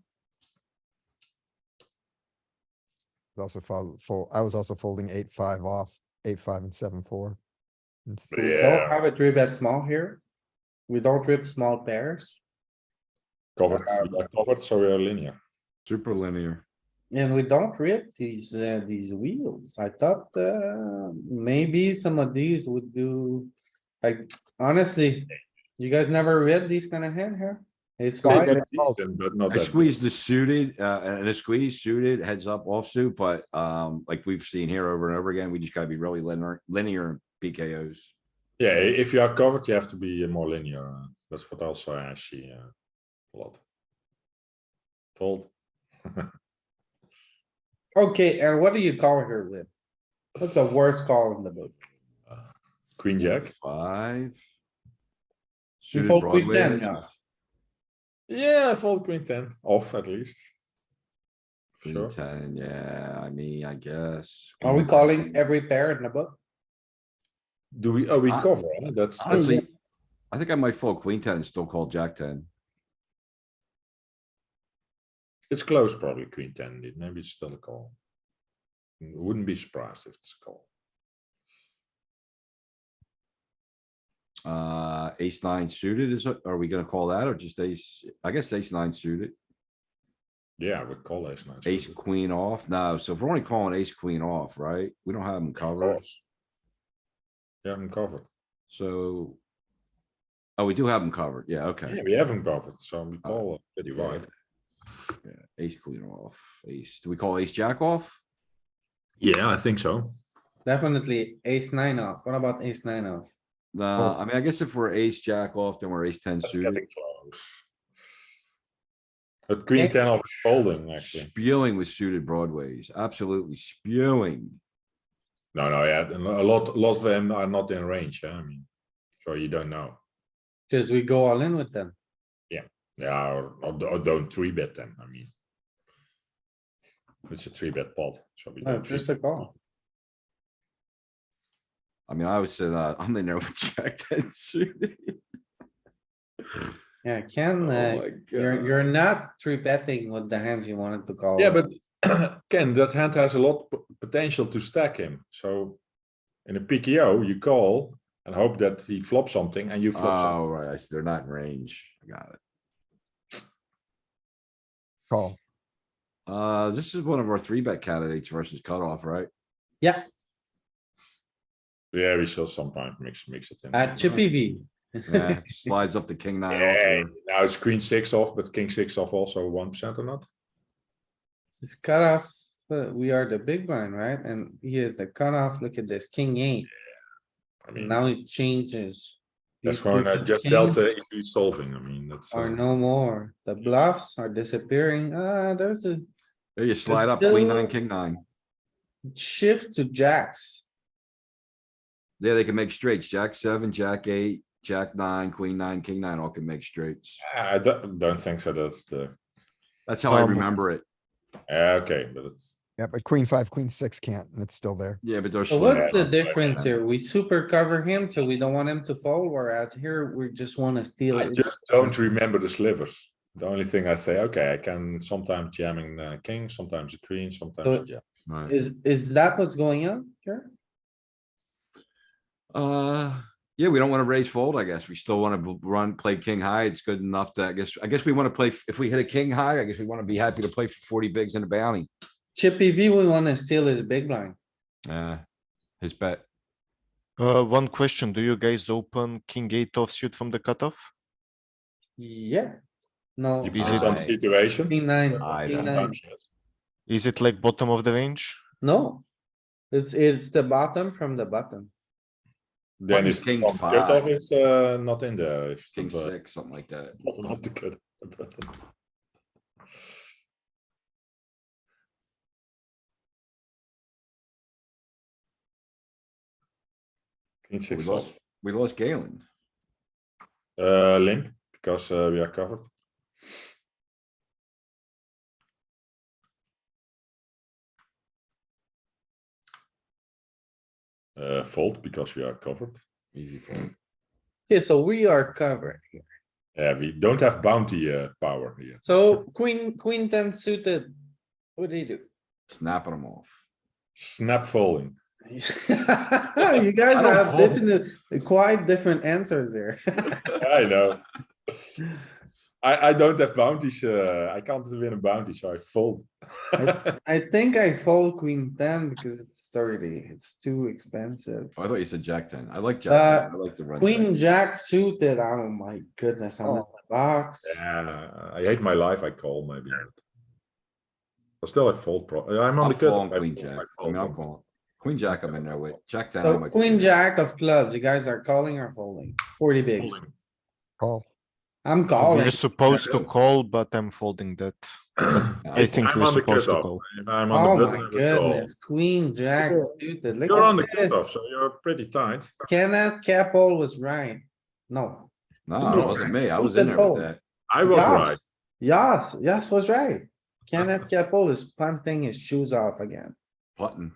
Also fold. I was also folding 8-5 off, 8-5 and 7-4. We Yeah. don't have a three bet small here. We don't rip small pairs. Covered, we are covered, so we are linear. Super linear. And we don't rip these wheels. I thought, maybe some of these would do. Like, honestly, you guys never read these kind of hand here? It's Go fine. get it, fold. Decent, but not I that good. squeezed the suited, and a squeeze suited heads up offsuit, but, like we've seen here over and over again, we just gotta be really linear PKOs. Yeah, if you are covered, you have to be more linear. That's what also I see a lot. Fold. Okay, and what do you call here with? What's the worst call in the book? Queen jack. 5. You Suited fold queen ten, broadways. yeah. Yeah, fold queen 10 off at least. Queen Sure. 10, yeah, I mean, I guess. Are we Queen calling 10. every pair in the book? Do we? Oh, we I- cover. Huh? That's Honestly, I think I might fold queen 10 and still call jack 10. it's close. Probably queen 10. Maybe it's still a call. Wouldn't be surprised if it's a call. Ace 9 suited is, are we gonna call that or just ace? I guess ace 9 suited. Yeah, I would call ace 9. Ace suited. queen off. No, so if we're only calling ace queen off, right? We don't have them Of covered, course. Yeah, I'm covered. so. Oh, we do have them covered. Yeah, okay. Yeah, we have them covered, so we call pretty wide. Yeah, ace queen off, ace. Do we call ace jack off? Yeah, I think so. Definitely ace nine off. What about ace nine off? Nah, I mean, I guess if we're ace jack off, then we're ace 10 That's suited. getting close. But queen 10 off is folding actually. Spewing with suited broadways, absolutely spewing. No, yeah, and a lot of them are not in range. I mean, so you don't know. Cause we go all in with them. Yeah, or don't three bet them. I mean, it's a three bet pot, so we No, don't. it's just a call. I mean, I would say that I'm in there with jack 10 suited. Yeah, Ken, Oh my you're God. not three betting with the hands you wanted to call. Yeah, but Ken, that hand has a lot potential to stack him. So in a PKO, you call and hope that he flops something and you flop something. Oh, right, I see, they're not in range. I got it. Call. This is one of our 3-bet candidates versus cutoff, right? Yeah, Yeah, we shall sometimes mix it in. at Chippy V. Yeah, slides up to king 9 off Yeah, here. now it's queen 6 off, but king 6 off also 1% or not? This cutoff, we are the big blind, right? And he is the cutoff. Look at this, king 8. I mean, Now it changes. that's These gewoon stupid just kings delta if he's solving. I mean, that's. Are no more. The bluffs are disappearing. There's a There you slide up queen 9, king 9. shift to jacks. Yeah, they can make straights. Jack 7, jack 8, jack 9, queen 9, king 9 all can make straights. I don't think so. That's the. That's how I remember it. Okay, but it's. Yeah, but queen 5, queen 6 can't, and it's still there. Yeah, but they're. So what's slides the up. difference here? We super cover him, so we don't want him to fold, whereas here we just wanna steal I it. just don't remember the slivers. The only thing I say, okay, I can sometimes jamming king, sometimes a queen, sometimes a So- jam. Right. Is that what's going on here? Yeah, we don't wanna raise fold, I guess. We still wanna play king high. It's good enough to, I guess we wanna play, if we hit a king high, I guess we wanna be happy to play for 40 bigs and a bounty. Chippy V, we wanna steal his big blind. His bet. One question, do you guys open king 8 offsuit from the cutoff? Yeah. No. Is Depends it- on the situation. King nine, I king don't- nine. Sometimes, yes. Is it like bottom of the range? No. It's the bottom from the bottom. Then Probably it's king on the cutoff five. is not in there. If King the six, something like that. bottom of the cut. King We six lost, off. we lost Galen. Limp because we are covered. Fold because we are covered. Easy fold. Okay, so we are covered here. Yeah, we don't have bounty power here. So queen ten suited. What do you do? Snapping them off. Snap folding. You guys I don't have fold. definite, quite different answers here. I know. I don't have bounties. I can't win a bounty, so I fold. I think I fold queen ten because it's 30. It's too expensive. Oh, I thought you said jack ten. I like jack ten. I like the run. Queen jack suited. Oh my goodness, I'm in Oh. the box. Yeah, I hate my life. I call maybe. But still, I fold. I'm on I'm the cut. calling queen jack. I mean, I'm calling. Queen jack, I'm in there with. Jack ten. I So might- queen jack of clubs, you guys are calling or folding? 40 bigs. Call. I'm calling. We're supposed to call, but I'm folding that. I think I'm we're on the supposed to cutoff. call. If I'm on Oh the button, my I will call. goodness, queen jack suited. Look You're on the at cutoff, this. so you're pretty tight. Kenneth Capel was right. No. No, it wasn't me. I was Who in said there with fold? that. I was right. Yes, was right. Kenneth Capel is punting his shoes off again. Putting.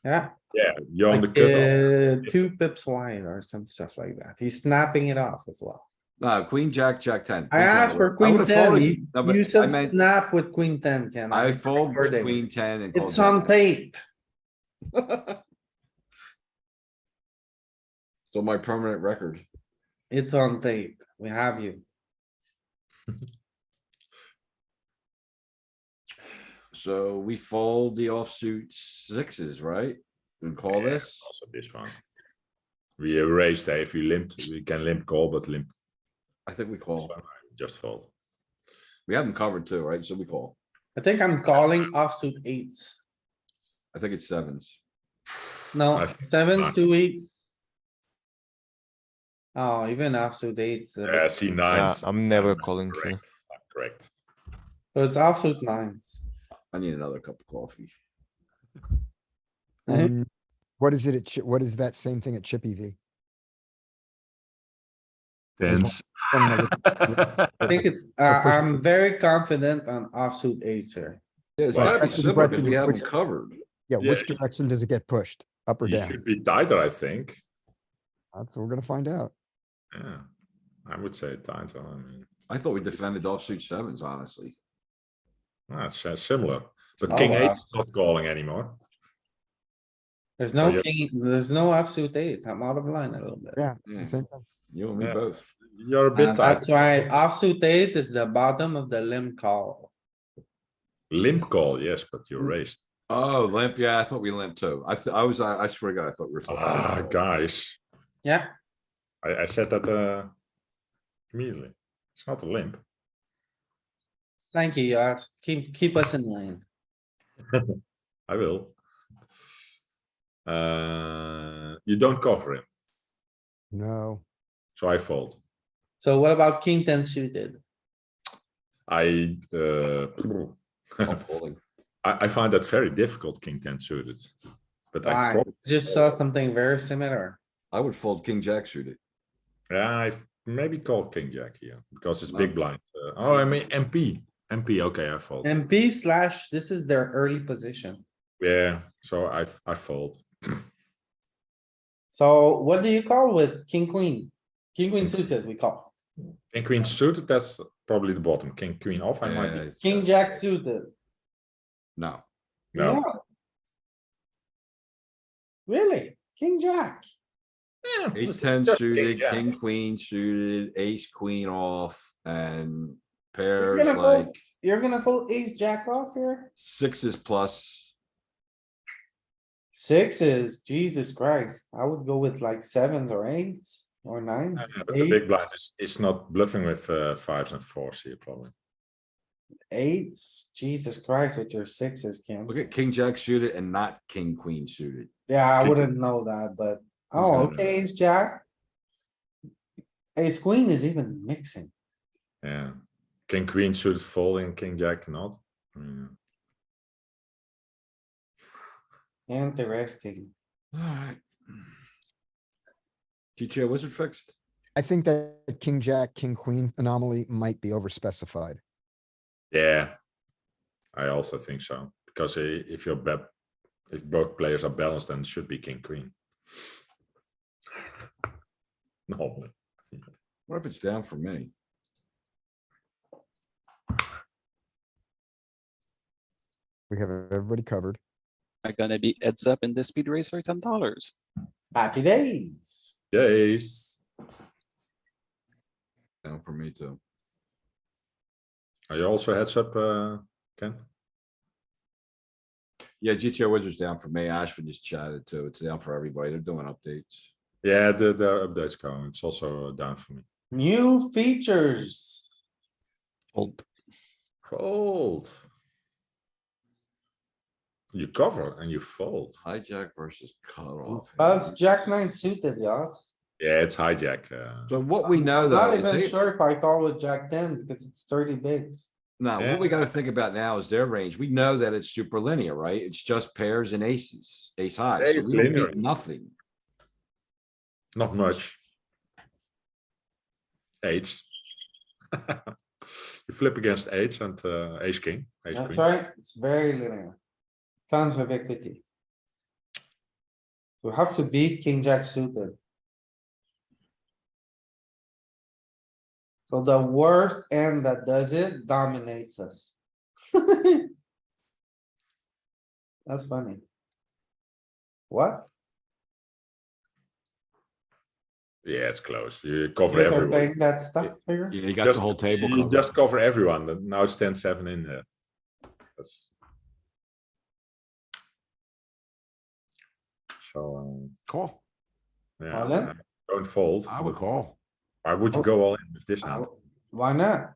Yeah. Yeah, you're on the Like, cutoff. 2 pips wide or some stuff like that. He's snapping it off as well. No, queen jack, jack ten. I asked for I queen would've ten. folded- You no, but you I said meant- snap with queen ten, Ken. I I'm fold with recording. queen ten and. call It's jack on 10. tape. So my permanent record. It's on tape. We have you. So we fold the offsuit sixes, right? And call Yeah, this. Also this one. We erased. If we limped, we can limp call, but limp. I think we This call. one, I just fold. We have them covered too, right? So we call. I think I'm calling offsuit eights. I think it's sevens. No, I think sevens nine. too weak. Oh, even offsuit eights. a bit- Yeah, C Yeah, nines. I'm never calling here. Correct. Correct. So it's offsuit nines. I need another cup of coffee. And what is it at, what is that same thing at Chippy V? Tens. I think it's, I'm very confident on offsuit eights here. Yeah, it's Right. gotta be Which similar because we have them which- covered. Yeah, Yeah, which direction does it get pushed? Up or You down? should be tighter, I think. That's what we're gonna find out. Yeah, I would say tighter. I mean, I thought we defended offsuit sevens, honestly. that's similar. But Oh, king wow. eight is not calling anymore. There's Oh, no yeah. king, there's no offsuit eights. I'm out of line a little bit. Yeah, Yeah. same thing. You and me Yeah. both. You're a bit tight. That's why offsuit eight is the bottom of the limb call. Limp call, yes, but you're raised. Oh, limp. Yeah, I thought we limped too. I swear to God, I thought we were talking. Ah, about- guys. Yeah, I said that immediately. It's not a limp. thank you, Yoss. Keep us in line. I will. You don't cover him, No, so I fold. So what about king ten suited? I I'm folding. I find that very difficult, king ten suited. But I I probably, just saw something very similar. I would fold king jack suited. yeah, I maybe call king jack here because it's No. big blind. Oh, I mean MP. Okay, I fold. MP slash, this is their early position. Yeah, so I fold. So what do you call with king, queen? King, queen suited, we call. King queen suited, that's probably the bottom. King queen off, I might. Yeah, King, jack suited. No, No, No. Really? King, jack? yeah, ace just- ten just suited, jack. king, queen suited, ace, queen off, and You're pairs gonna fold, like you're gonna fold ace, jack off here? sixes plus. Sixes, Jesus Christ. I would go with like sevens or eights. Or nines, But the big eight, blind is not bluffing with fives and fours here probably. eights, Jesus Christ, with your sixes, Ken. Look at king jack suited and not king queen suited. Yeah, I King- wouldn't know that, but, Who's oh, gonna know okay, that? ace jack. Ace queen is even mixing. Yeah. King queen should fall in king jack not. Interesting. Alright. GTO wizard fixed. I think that king, jack, king, queen anomaly might be overspecified. Yeah. I also think so. Because if you're if both players are balanced, then it should be king queen. Normally. What if it's down for me? We have everybody covered. I'm gonna be heads up in the speed racer $10. Happy days. Yes. Down for me too. Are you also heads up, Ken? Yeah, GTO wizard's down for me. Ashford just chatted too. It's down for everybody. They're doing updates. Yeah, the updates going. It's also down for me. New features. Fold. Fold. You cover and you fold. Hijack versus cutoff. That's jack nine suited, yes. Yeah, it's hijack. So what we know though, Not is even they, sure if I call with jack ten because it's 30 bigs. no, Yeah. what we gotta think about now is their range. We know that it's super linear, right? It's just pairs and aces, ace high. Yeah, So it's we don't linear. beat nothing. Not much. Eights. You flip against eights and ace king, ace That's queen. right, it's very linear. Tons of equity. We have to beat king jack suited. So the worst end that does it dominates us. That's funny. What? Yeah, it's close. You cover You guys are everyone. playing that stuff here? Yeah, you got the whole table You covered. just cover everyone. and Now it's 10-7 in there. That's so. Call. Yeah, All in? don't fold. I would call. Why would you go all in with this hand? Why not?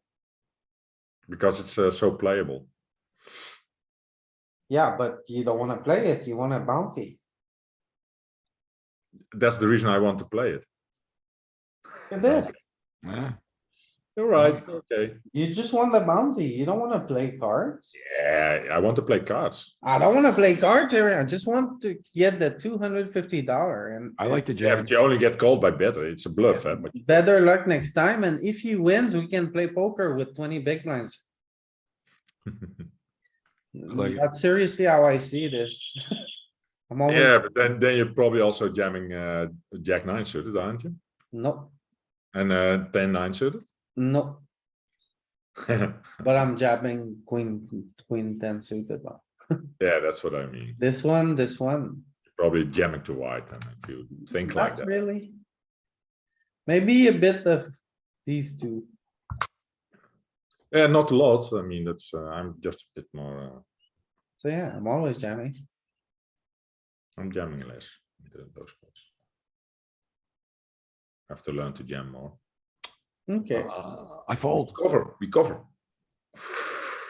Because it's so playable. Yeah, but you don't wanna play it, you want a bounty. That's the reason I want to play it. Look at this, Yeah. You're right. Okay. you just want the bounty, you don't wanna play cards. Yeah, I want to play cards. I don't wanna play cards here, I just want to get the $250 and. I like the Yeah, jam. but you only get called by better. It's a bluff, but Better luck next time, and if he wins, we can play poker with 20 big blinds. like it. That's seriously how I see this. I'm always, yeah, but then you're probably also jamming Jack 9 suited, aren't you? no, And 10-9 suited. no, but I'm jabbing queen 10 suited. Well, Yeah, that's what I mean. this one, Probably jamming to white, and if you think like not that. really. Maybe a bit of these two. Yeah, not a lot. I mean, that's I'm just a bit more. So yeah, I'm always jamming. I'm jamming less in those spots. Have to learn to jam more. Okay, I fold. We cover.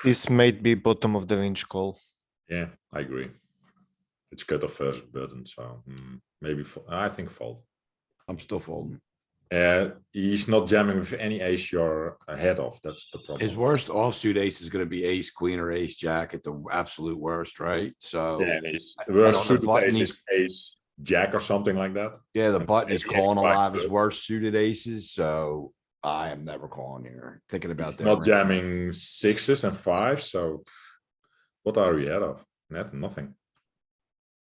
This might be bottom of the range call. Yeah, I agree. It's cut off first button, so maybe I think fold. I'm still folding. He's not jamming with any ace you're ahead of. That's the problem. His worst offsuit ace is gonna be ace, queen, or ace, jack at the absolute worst, right? So, Yeah, and his I worst don't know, suited button ace he's- is ace jack or something like that. yeah, the And button is maybe calling a ace lot of his five, worst suited aces, so I am never calling here. Thinking about He's that. not jamming sixes and fives, so what are we ahead of? Nothing.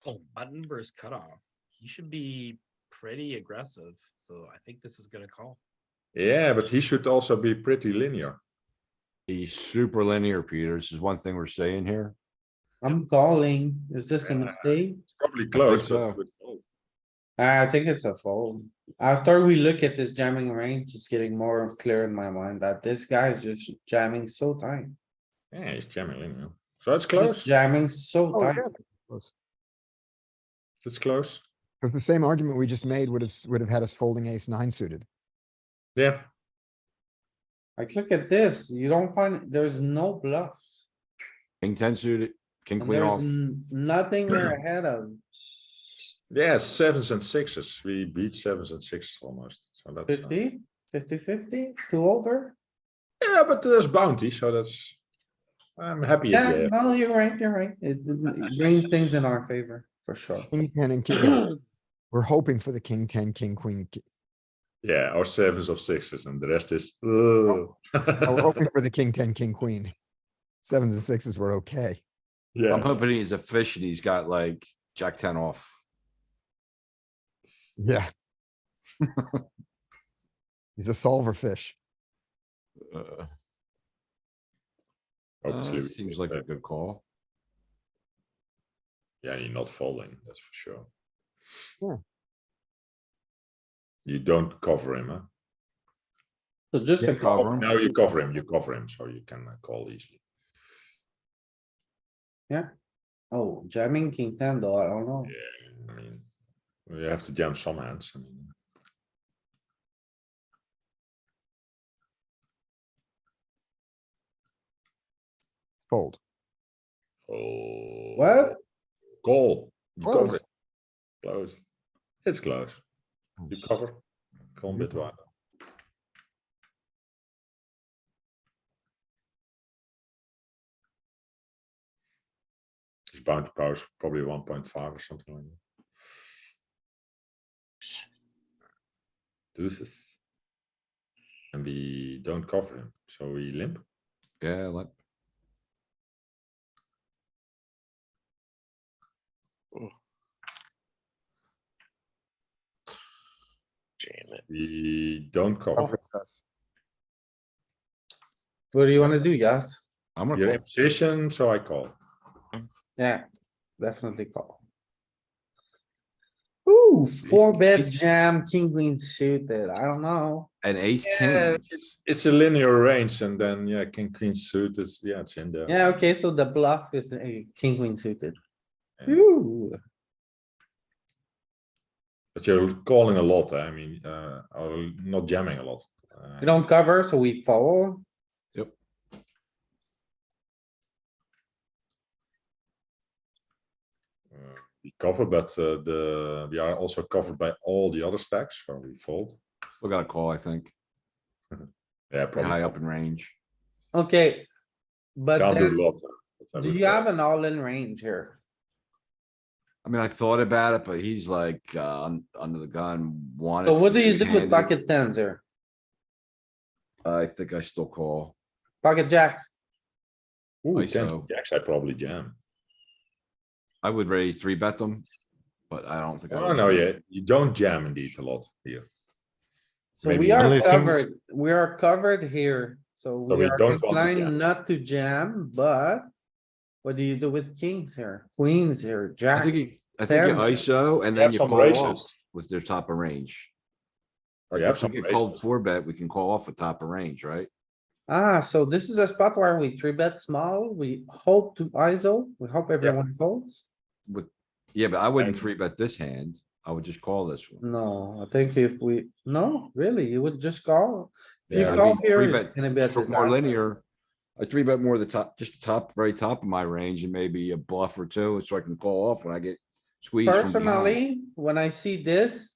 Oh, button versus cutoff. He should be pretty aggressive, so I think this is gonna call. Yeah, but he should also be pretty linear. He's super linear, Peter. This is one thing we're saying here. I'm calling. Is this a mistake? It's probably close, so. but with fold. I think it's a fold. After we look at this jamming range, it's getting more clear in my mind that this guy is just jamming so tight. Yeah, he's jamming linear. So it's Just close. jamming so Oh, tight. yeah. Close. It's close. But the same argument we just made would have had us folding ace nine suited. Yeah, Like, look at this. You don't find, there's no bluffs. King ten suited, king And queen there's off. nothing we're ahead of. yeah, sevens and sixes. We beat sevens and sixes almost. So that's 50, 50, 2 over. yeah, but there's bounty, so that's. I'm happy if Yeah, you have. no, you're right, you're right. It brings things in our favor, for sure. King ten and king, yeah, we're hoping for the king ten, king queen. Yeah, or sevens of sixes, and the rest is. No, we're hoping for the king ten, king queen. Sevens and sixes were okay. I'm Yeah, hoping he's efficient. He's got like jack ten off. Yeah. He's a solver fish. hopefully. we Seems get like a that. good call. Yeah, you're not folding, that's for sure. Yeah. You don't cover him, huh? So just Yeah, a call. cover him. No, you cover him, so you can call easily. Oh, jamming king ten though, I don't know. Yeah, I mean, we have to jam some hands. I mean, Fold. oh. What? Call. You cover Close. it. Close. It's close. You cover. Call a bit wider. His bounty power is probably 1.5 or something like that. Deuces. And we don't cover him, so we limp. Yeah, like. Jam it. We don't cover. Covers us. What do you wanna do, Yas? I'm gonna You're call. in position, so I call. Yeah, definitely call. Ooh, four bet ace- jam, king queen suited, I don't know. And ace Yeah, king. it's a linear range, and then yeah, king queen suit is yeah, it's in there. Yeah, okay, so the bluff is a king queen suited. Yeah. Ooh, But you're calling a lot. I mean, or not jamming a lot. we don't cover, so we fold. Yep. We cover, but we are also covered by all the other stacks, so we fold. Still got a call, I think. Yeah, Pretty probably high up in range. Okay. But can't do then, a lot. but I do would you call. have an all-in range here? I mean, I thought about it, but he's like, under the gun, wanted. So what do you do with big-handed. pocket tens here? I think I still call. Pocket jacks? Ooh, ISO. 10 jacks, I probably jam. I would raise three bet them, but I don't think. I Oh would no, jam. yeah, you don't jam indeed a lot here. So Maybe we are only thing- covered, we are covered here, so So we we are don't want to jam. inclined not to jam, but. What do you do with kings here, queens here, I jack? think I think you Tens. ISO and You then have you some call off races. with their top of range. Or you have If some we get races. called four bet, we can call off with top of range, right? Ah, so this is a spot where we three bet small, we hope to ISO, we hope everyone folds. With, yeah, but I wouldn't And- three bet this hand. I would just call this one. No, I think if we, no, really, you would just call. If you Yeah, I'd call be here, three it's bet gonna be a stroke more disaster. linear. I three bet more the top, just the top, very top of my range and maybe a bluff or two, so I can call off when I get squeezed from behind. Personally, when I see this.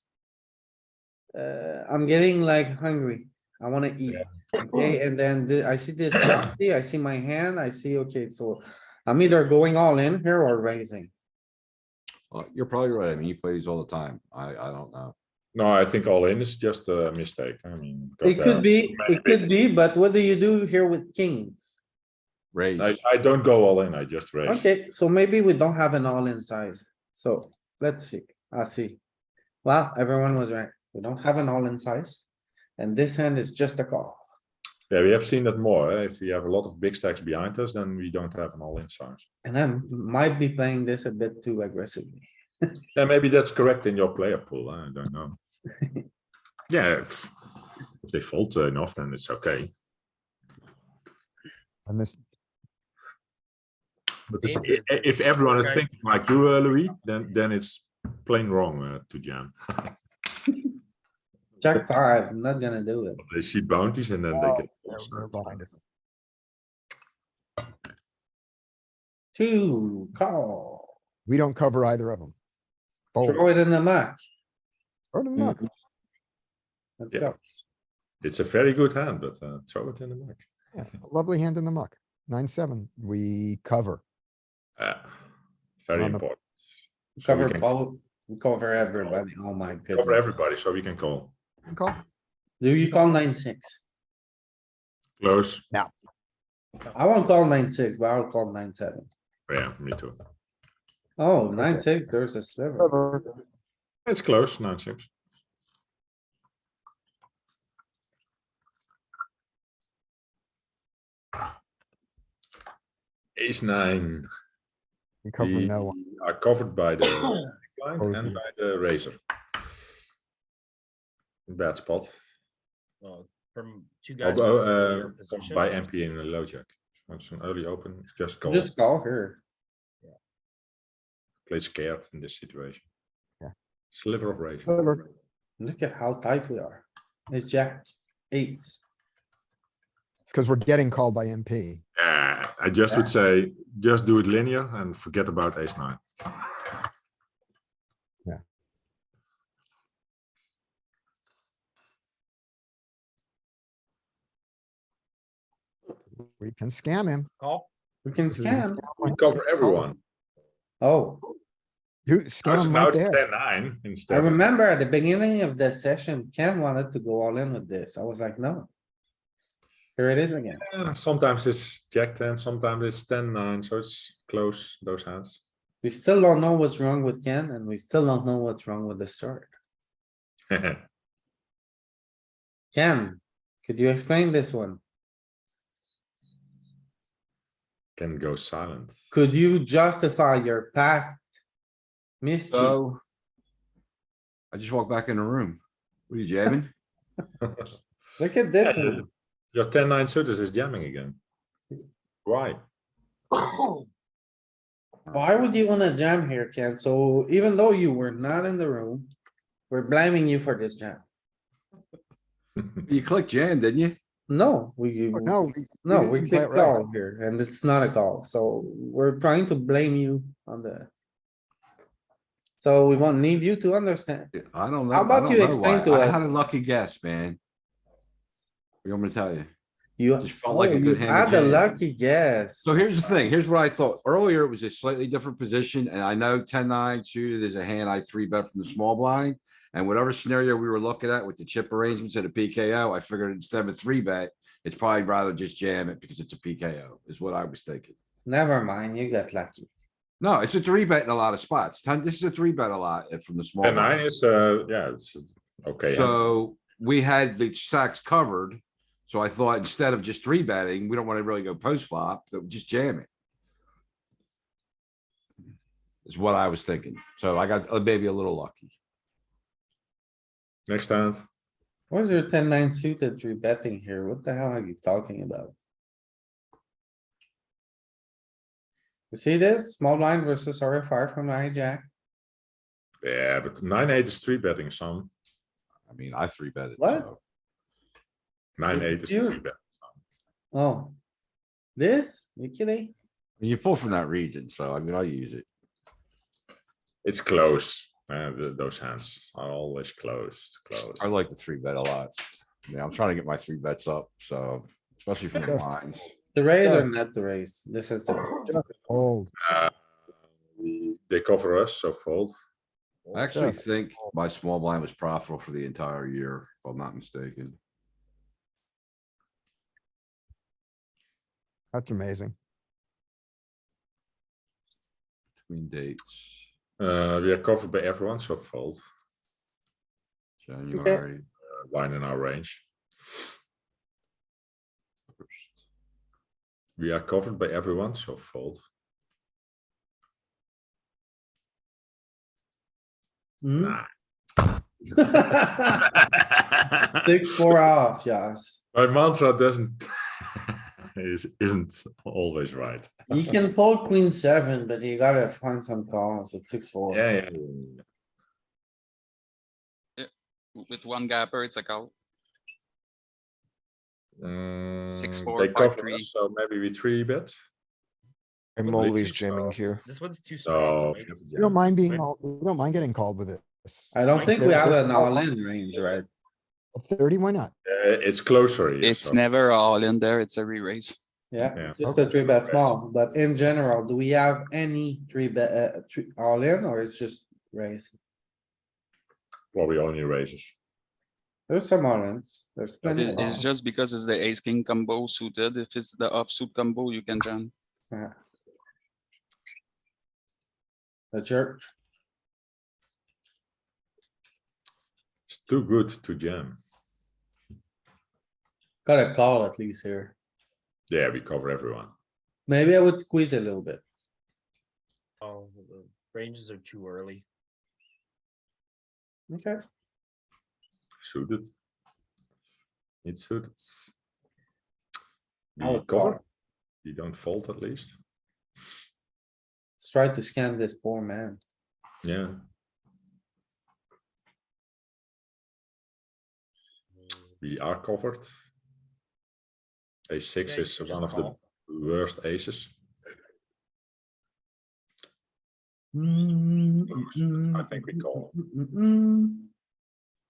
I'm getting like hungry. I wanna eat. Okay, and then I see this bounty, I see my hand, I see, okay, so. I'm either going all in here or raising. Well, you're probably right. I mean, you play these all the time. I don't know. No, I think all in is just a mistake. I mean, because It there could are be, too many it could big- be, but what do you do here with kings? Raise. I don't go all in. I just raise. Okay, so maybe we don't have an all-in size. So let's see. I see. Well, everyone was right. We don't have an all-in size. And this hand is just a call. Yeah, we have seen that more. If we have a lot of big stacks behind us, then we don't have an all-in size. And I might be playing this a bit too aggressively. Yeah, maybe that's correct in your player pool. I don't know. Yeah, if they fold enough, then it's okay. I missed. But this, Maybe it's- if everyone is Okay. thinking like you, Louis, then it's plain wrong to jam. Jack five, I'm not gonna do it. They see bounties and then they Oh, get. they're behind us. Two, call. We don't cover either of them. Fold. Throw it in the muck. Throw it in the muck. Let's Yeah. go. It's a very good hand, but throw it in the muck. Yeah, a lovely hand in the muck. 9-7, we cover. Very Run up. important. We So we Cover can both, we cover everybody. Oh my cover goodness. everybody, so we can call. Call. Do you call 9-6? Close. I won't call 9-6, but I'll call 9-7. Yeah, me too. Oh, 9-6, there's a sliver. It's close, 9-6. Ace nine. We cover We no one. are covered by the blind and Roses. by the razor. Bad spot. Well, from two Oh, guys. with earlier covered position, by MP in a low jack. So it's an early open, just call. Just call here. Play scared in this situation. Yeah. Sliver of razor. Sliver. Look at how tight we are. It's jack, eights. It's because we're getting called by MP. I just would say, just do it linear and forget about ace nine. We can scam him. call. We can This is a scam. We cover everyone. Oh, You scam So him now right it's there. 10-9 I instead. of- remember at the beginning of the session, Ken wanted to go all in with this. I was like, no. Here it is again. Sometimes it's jack 10, sometimes it's 10-9, so it's close, those hands. We still don't know what's wrong with Ken and we still don't know what's wrong with the start. Ken, could you explain this one? Can go silent. Could you justify your past mischief? So. I just walked back in the room. What are you jamming? Look at this one. Your 10-9 suited is jamming again. Why? Why would you wanna jam here, Ken? So even though you were not in the room, we're blaming you for this jam. You clicked jam, didn't you? No, we. No. No, we didn't play it clicked right. call here and it's not a call, so we're trying to blame you on the. So we won't need you to understand. I don't know. How about I don't you know explain why. to I us? had a lucky guess, man. What do you want me to tell you? You, Just felt like a oh, good you hand to had a jam. lucky guess. So here's the thing. Here's what I thought. Earlier, it was a slightly different position, and I know 10-9 suited is a hand I 3-bet from the small blind. And whatever scenario we were looking at with the chip arrangements at a PKO, I figured instead of a 3-bet, it's probably rather just jam it because it's a PKO, is what I was thinking. Never mind, you got lucky. No, it's a 3-bet in a lot of spots. This is a 3-bet a lot from the small. 10-9 blind. is, yeah, it's okay. hand. So we had the stacks covered. So I thought instead of just 3-betting, we don't want to really go post flop, so just jam it. Is what I was thinking. So I got maybe a little lucky. Next hand. Where's your 10-9 suited three betting here? What the hell are you talking about? You see this? Small blind versus RFR from the hijack. Yeah, but 9-8 is 3-betting some. I mean, I 3-bet it. What? so. 9-8 is You- 3-bet. Oh. This? You kidding? You pull from that region, so I mean, I use it. It's close. Those hands are always close. I like the 3-bet a lot. Yeah, I'm trying to get my 3-bets up, so especially from the Yes. blinds. The raise or Yes. not the raise? This is the, Fold. They cover us, so fold. I actually Yes. think my small blind was profitable for the entire year, if I'm not mistaken. That's amazing. Between dates, We are covered by everyone, so fold. January. Line in our range. We are covered by everyone, so fold. Hmm? Nah. 6-4 off, Joss. My mantra doesn't isn't always right. You can fold queen 7, but you gotta find some calls with 6-4. Yeah. With one gapper, it's a call. 6-4, They cover 5-3. us, so maybe we 3-bet. I'm Well, always this is, jamming here. This one's too small. No, Like, You don't mind being Might- all, you don't mind getting called with this. I don't Like think we they're- have they're- an all-in range, right? At 30, why not? it's closer here. It's so- never all in there, it's a re-raise. Yeah, Yeah. it's just a Okay. 3-bet small, but in general, do we have any 3-bet, all-in, or it's just raise? Probably only raises. There's some all-ins, there's plenty. of It's all-ins. just because it's the ace king combo suited. If it's the offsuit combo, you can jam. Yeah. The church, It's too good to jam. got a call at least here. Yeah, we cover everyone. Maybe I would squeeze a little bit. Oh, the ranges are too early. Okay, Suited. It's suited. I We would call. cover. You don't fold at least. Let's try to scan this poor man. Yeah. We are covered. Ace 6 Yeah, is you one just of the call. worst aces. I think we call.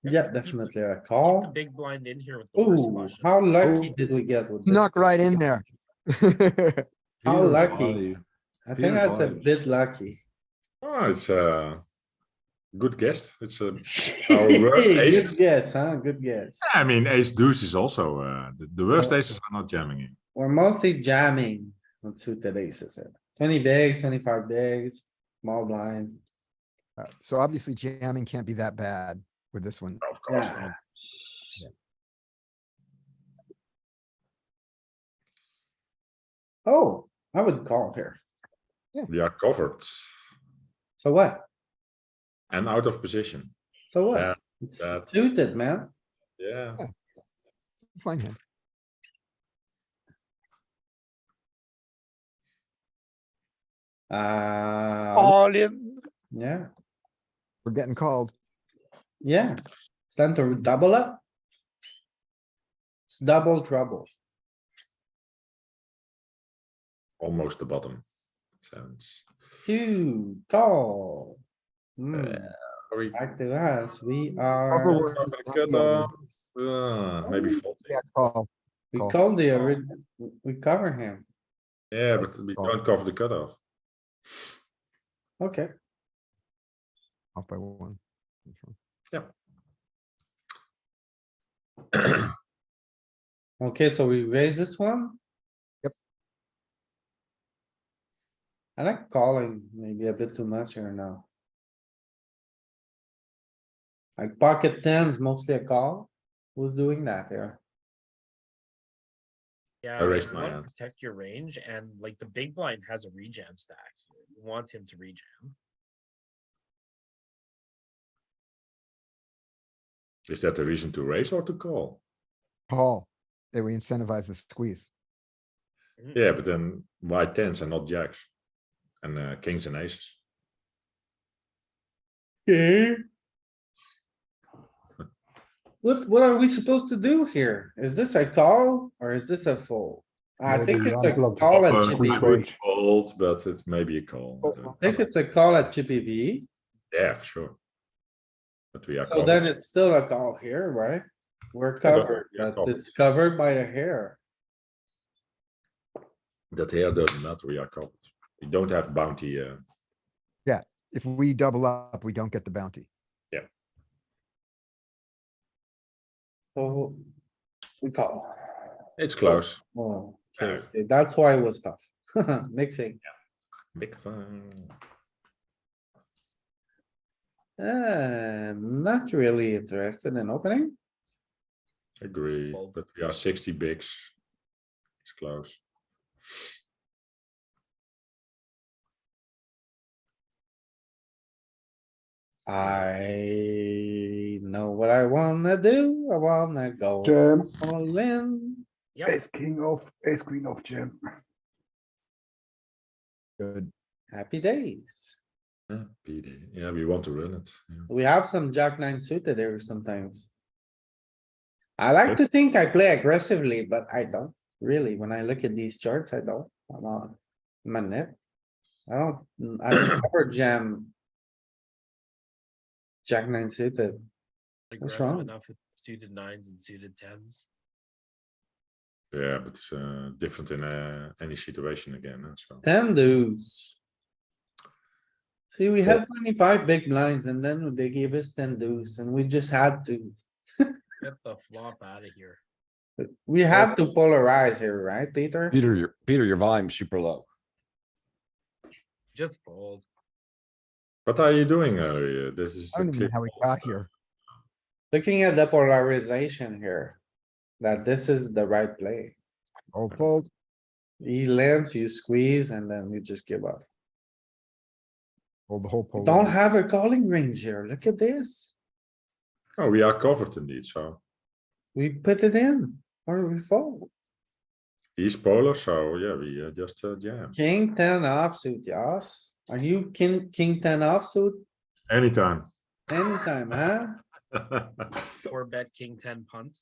Yeah, Keep- definitely a Keep the call. big blind in here with the worst Ooh, flush. how lucky did we get with this? Knock right in there. How Pure lucky. value. I Pure think that's a value. bit lucky. Oh, it's a good guess. It's our worst Hey, ace. good guess, huh? Good guess. I mean, ace deuce is also the worst Oh. aces are not jamming in. We're mostly jamming on suited aces here. 20 bigs, 25 bigs, small blind. So obviously jamming can't be that bad with this one. Of course Yeah. not. Oh, I would call here. We are covered So what? and out of position. So what? Yeah, It's that- suited, man. Yeah. Fine hand. All in. Yeah, We're getting called. yeah. It's time to double up. It's double trouble. Almost the bottom. Sounds. Two, call. Hmm, Are we back to us. We Cover are, word. cover the cutoff? Maybe folding. Yeah, call. we call. called the, we cover him. Yeah, but we Call. don't cover the cutoff. Okay, Off by one. okay, so we raise this one. Yep. I like calling maybe a bit too much here now. Like pocket tens, mostly a call. Who's doing that here? Yeah, I raised you my wanna hand. protect your range and like the big blind has a rejam stack. You want him to rejam. Is that the reason to raise or to call? Call. Yeah, we incentivize the squeeze. Yeah, but then why tens and not jacks? And kings and aces. Okay. What are we supposed to do here? Is this a call or is this a fold? I Maybe think it's a unblock the call at button, Chippy squeeze I V. would range. fold, but it's maybe a call. I think it's a call at Chippy V. Yeah, for sure. But we are So then covered. it's still a call here, right? We're but covered, we are but covered. it's covered by the hair. That here doesn't matter, we are covered. We don't have bounty. If we double up, we don't get the bounty. So we call. It's close. Oh, okay, okay, that's why it was tough. Mixing. Big thing. Not really interested in opening. Agree, Fold. but we are 60 bigs. It's close. I know what I wanna do. I wanna go Jam, all in. Yep, ace king off, ace queen off jam. Good. Happy days. Yeah, PD. Yeah, we want to run it. Yeah. We have some jack nine suited there sometimes. I like to think I play aggressively, but I don't really. When I look at these charts, I don't. I'm not. My net. I don't ever jam. Jack nine suited. Aggressive wrong? enough with suited nines and suited tens. Yeah, but it's different in any situation again. So 10 deuce. See, we Fold. had 25 big blinds and then they gave us 10 deuce and we just had to. Get the flop out of here. We had to polarize here, right, Peter? Peter, your volume's super low. Just fold. what are you doing? This is I don't a even know clip. how we got here. Looking at the polarization here. That this is the right play. Old fold. He limps, you squeeze, and then you just give up. Fold the whole We pole. don't have a calling range here. Look at this. Oh, we are covered indeed. So We put it in or we fold. he's polar. So yeah, we just jam King 10 offsuit, yes. Are you king 10 offsuit? anytime. Anytime, huh? Or bet king 10 punt.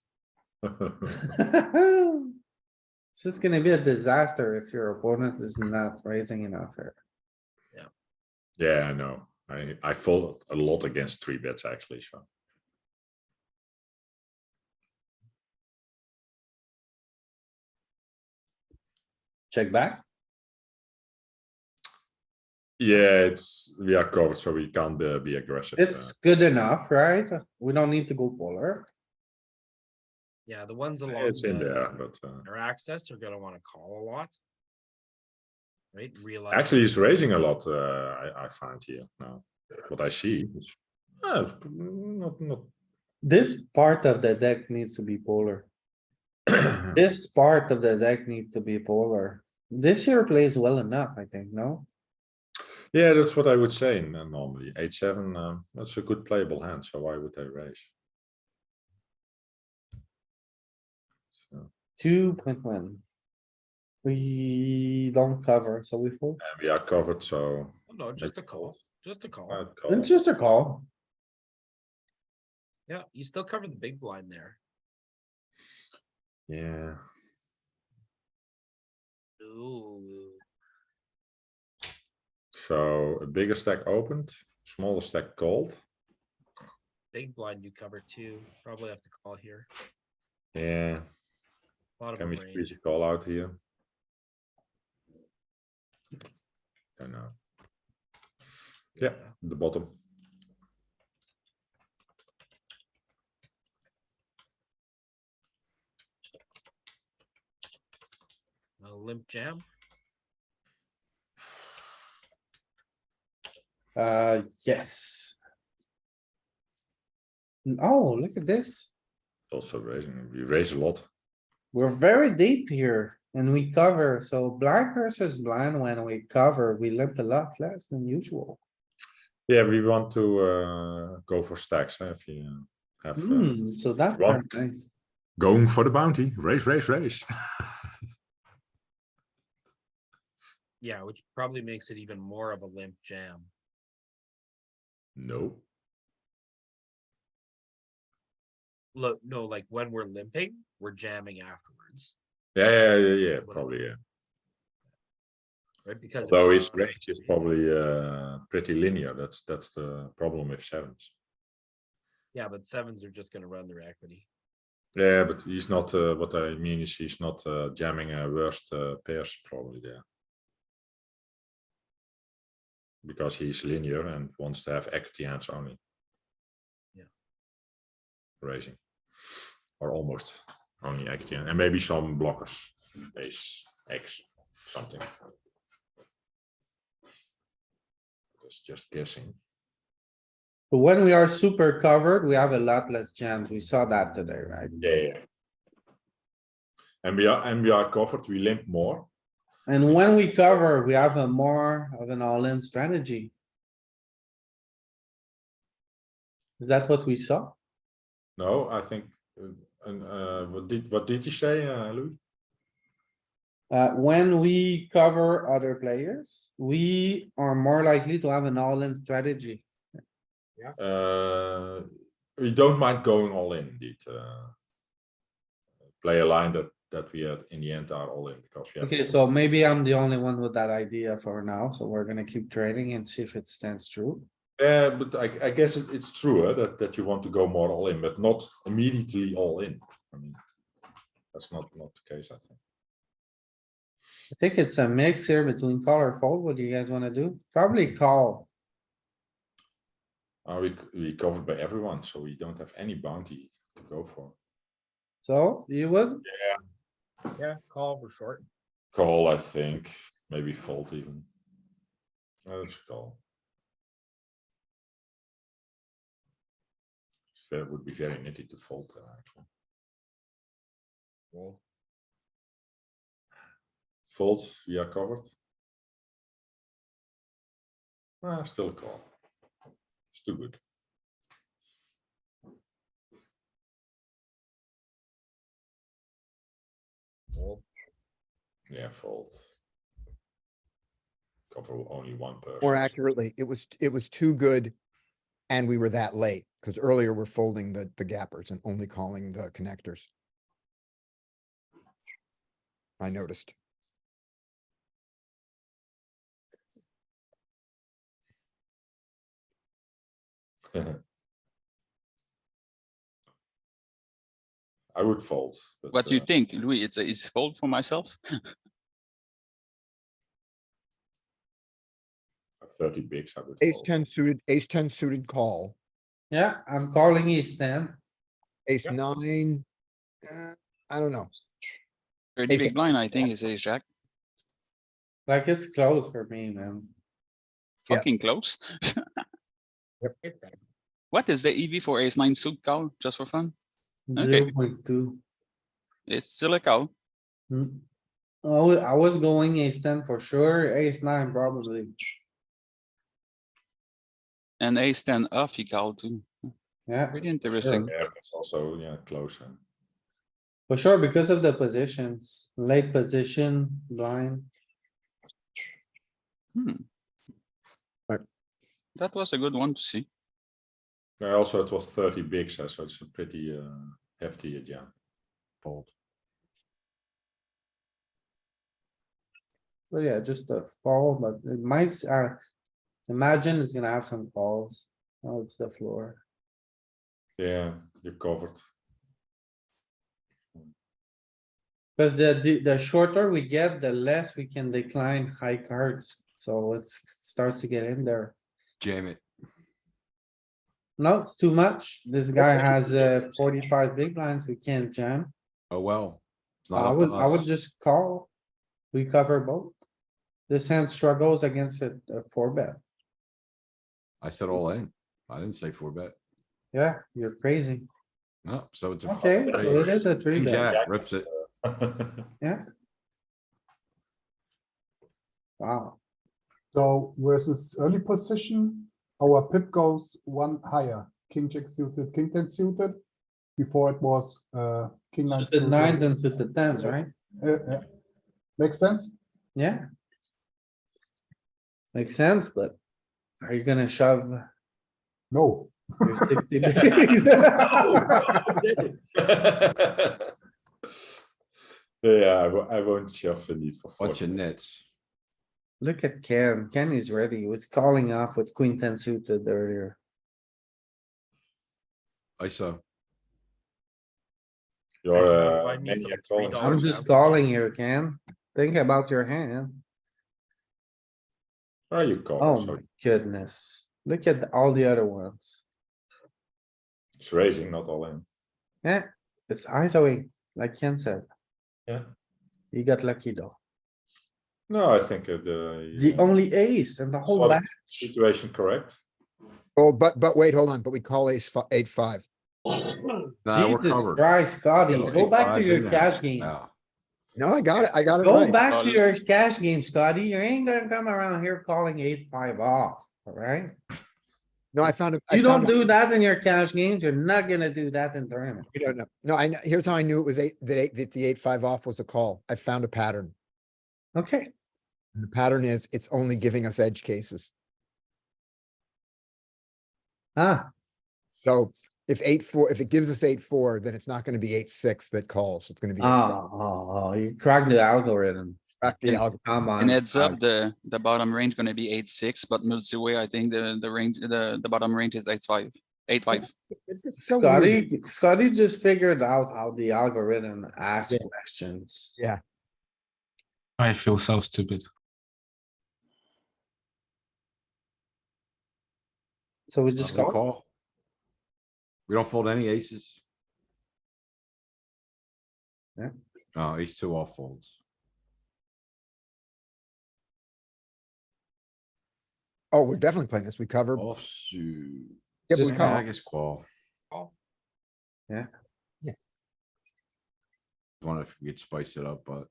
This is gonna be a disaster if your opponent is not raising enough here. Yeah, I know. I fold a lot against 3-bets actually. So Check back. yeah, we are covered, so we can't be aggressive. It's good enough, right? We don't need to go polar. Yeah, the ones along it's in there, the, but our access are gonna wanna call a lot. Right, realize. actually, he's raising a lot. I find here now. What I see is not. This part of the deck needs to be polar. This part of the deck needs to be polar. This here plays well enough, I think, no? Yeah, that's what I would say normally. 8-7, that's a good playable hand. So why would they raise? So, 2.1. We don't cover, so we fold. and we are covered, so Oh, no, just a call, just a call. I'd call. It's just a call. Yeah, you still cover the big blind there. Yeah, Ooh, so a bigger stack opened, smaller stack called. big blind you cover too. Probably have to call here. Yeah, Bottom can we of squeeze range. a call out here? I know. Yeah, the bottom. A limp jam. Yes. Oh, look at this. Also raising, we raise a lot. We're very deep here and we cover, so blind versus blind, when we cover, we limp a lot less than usual. Yeah, we want to go for stacks. If you have So that's one. very nice. Going for the bounty, raise. Yeah, which probably makes it even more of a limp jam. No. Look, no, like when we're limping, we're jamming afterwards, Yeah, probably, yeah. right? Because. Although his range is probably pretty linear. That's the problem with sevens. Yeah, but sevens are just gonna run their equity. Yeah, but he's not. What I mean is he's not jamming worst pairs probably there. Because he's linear and wants to have equity hands only. Yeah. Raising. Or almost only equity and maybe some blockers. Ace, X, something. That's just guessing. But when we are super covered, we have a lot less jams. We saw that today, right? Yeah. And we are covered, we limp more. And when we cover, we have a more of an all-in strategy. Is that what we saw? No, I think what did you say, Louis? When we cover other players, we are more likely to have an all-in strategy. We don't mind going all in indeed. Play a line that we had in the end are all in because we have. Okay, so maybe I'm the only one with that idea for now, so we're gonna keep trading and see if it stands true. Yeah, but I guess it's true that you want to go more all in, but not immediately all in. I mean, that's not the case, I think. I think it's a mix here between call or fold. What do you guys wanna do? Probably call. We covered by everyone, so we don't have any bounty to go for. So you would? Yeah, call for short. Call, I think. Maybe fold even. Let's call. It would be very nitty to fold there, actually. Well, Fold, we are covered. Still a call. It's too good. well, Yeah, fold. Cover only one person. More accurately, it was too good. And we were that late, because earlier we're folding the gappers and only calling the connectors. I noticed. I would fold. But, What do you think, Louis? It's fold for myself. 30 bigs, I would Ace fold. 10 suited, ace 10 suited call, Yeah, I'm calling ace ten. ace Yep. 9. I don't know. 30 Ace- big blind, I think, is ace jack. Like it's close for me, man. Yeah. Fucking close. it's that. What is the EV for ace 9 suit call, just for fun? Okay. 0.2. It's still a call. Oh, I was going ace ten for sure, ace nine probably. And ace 10 off, he called too. Yeah. Pretty interesting. Yeah, but it's also closer. For sure, because of the positions, late position, blind. That was a good one to see. Also, it was 30 bigs, so it's a pretty hefty jam. Fold. So yeah, just a fall, but it might, imagine it's gonna have some calls. Oh, it's the floor. Yeah, you're covered. Cause the shorter we get, the less we can decline high cards. So it starts to get in there. Jam it. No, it's too much. This guy has 45 big blinds. We can't jam. Oh, well. It's not I up to would us. just call. We cover both. This hand struggles against a 4-bet. I said all in. I didn't say 4-bet. Yeah, you're crazy. No, so it's a. Okay, so it is a 3-bet. Jack rips it. Yeah. Wow. So versus early position, our pip goes one higher. King jack suited, king 10 suited. Before it was king 9 Suited nines and suited tens, right? Yeah. Makes sense? Yeah. Makes sense, but are you gonna shove No. your 60 bigs? Yeah, I won't shove indeed for 40. Bunch of nits. Look at Ken. Ken is ready. He was calling off with queen 10 suited earlier. You're Find me some maniac $3 calling. I'm just calling here, Ken. Think about your hand. Oh, you call. Oh So my goodness. Look at all the other ones. it's raising, not all in. Yeah, it's ISOing, like Ken said. Yeah. You got lucky though. No, I think The only ace and the whole Well, back. situation correct. Oh, but wait, hold on, but we call ace 8-5. Nah, we're Jesus covered. Christ, Scotty, Yeah, go back to fives your in there. cash games. Yeah. No, I got it Go right. back to your cash game, Scotty. You ain't gonna come around here calling 8-5 off, alright? No, I found it. You don't do that in your cash games. You're not gonna do that in tournament. We don't know. No, here's how I knew it was that the 8-5 off was a call. I found a pattern. Okay, And the pattern is it's only giving us edge cases. So if 8-4, if it gives us 8-4, then it's not gonna be 8-6 that calls. It's gonna be 8-5. Oh, you cracked the algorithm. Crack the algorithm. Come on. And heads up, Scott. the bottom range gonna be 8-6, but multi-way, I think the range, the bottom range is 8-5, 8-5. It's so weird. Scotty just figured out how the algorithm asks Yeah. questions. Yeah. I feel so stupid. So we just We call. call. We don't fold any aces. Yeah. Oh, ace two off folds. Oh, we're definitely playing this. We cover. Offsuit. Yeah, just we Yeah, I cover. guess call. Yeah. Yeah. Wonder if we could spice it up, but,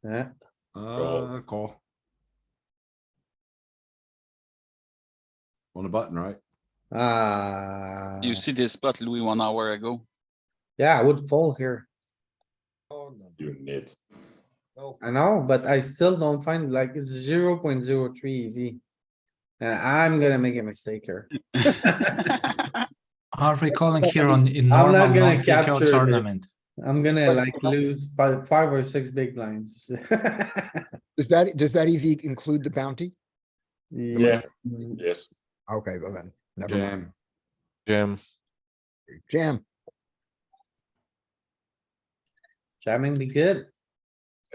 Yeah, call. On the button, right? You see this spot, Louis, 1 hour ago. yeah, I would fold here. Oh, no. You nit. No. I know, but I still don't find like it's 0.03 EV. And I'm gonna make a mistake here. Are we calling here on in I'm normal not gonna non-PKO capture it. tournament? I'm gonna like lose five or six big blinds. Does that EV include the bounty? Yeah. Yes. Okay, well then, never mind. Jam. Jam. Jam. Jamming be good.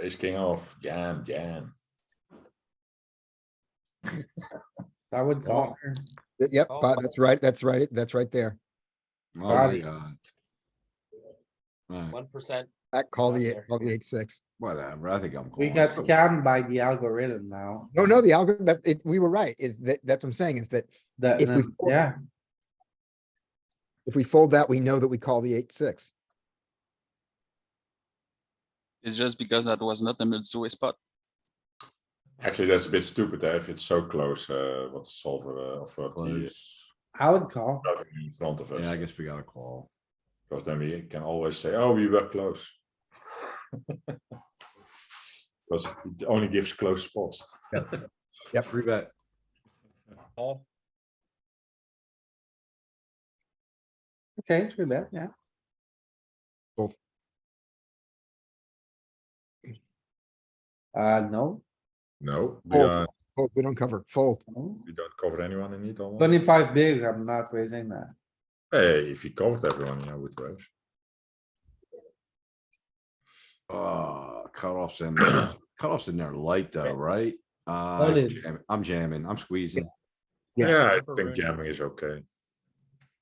Ace king off. Jam. I would call here. Yep, Oh, but that's right. That's right. That's right there. Oh my Scotty. god. Alright, 1%. Call Not the there. X6. whatever, I think I'm We calling. got scammed by the algorithm now. No, the algorithm, we were right. That's what I'm saying is that if we fold- Yeah, if we fold that, we know that we call the 8-6. It's just because that was not a multi-way spot. Actually, that's a bit stupid if it's so close. What the solver of the Close. I would call. shoving in front of us. Yeah, I guess we gotta call. Because then we can always say, oh, we were close. Because it only gives close spots. Yep. Free bet. Call. Okay, true bet, yeah. No. No, Fold. Fold, we don't cover. Fold. no. we don't cover anyone in it almost. 25 bigs, I'm not raising that. Hey, if he covered everyone, yeah, I would raise. Cutoffs in, cutoffs in there light though, right? Solid. I'm jamming, I'm squeezing. Yeah. Yeah, I Cover think range. jamming is okay.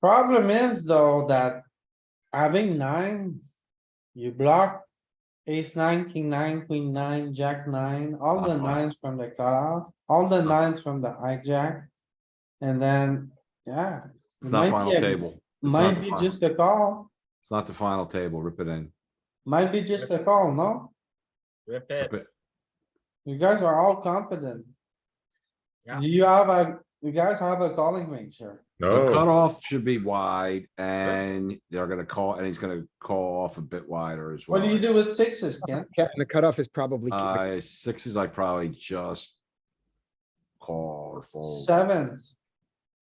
Problem is though that having nines, you block ace nine, king nine, queen nine, jack nine, all the nines from the cutoff, all the nines from the hijack. And then, yeah. It's not final table. It's not Might the be final- just a call, It's not the final table, rip it in. might be just a call, no? Rip Rip it. it. You guys are all confident. Yeah. You guys have a calling range here. The No, cutoff should be wide and they're gonna call, and he's gonna call off a bit wider as well. What do you do with sixes, Ken? Yeah, and the cutoff is probably, Sixes, I probably just call or fold. Sevens,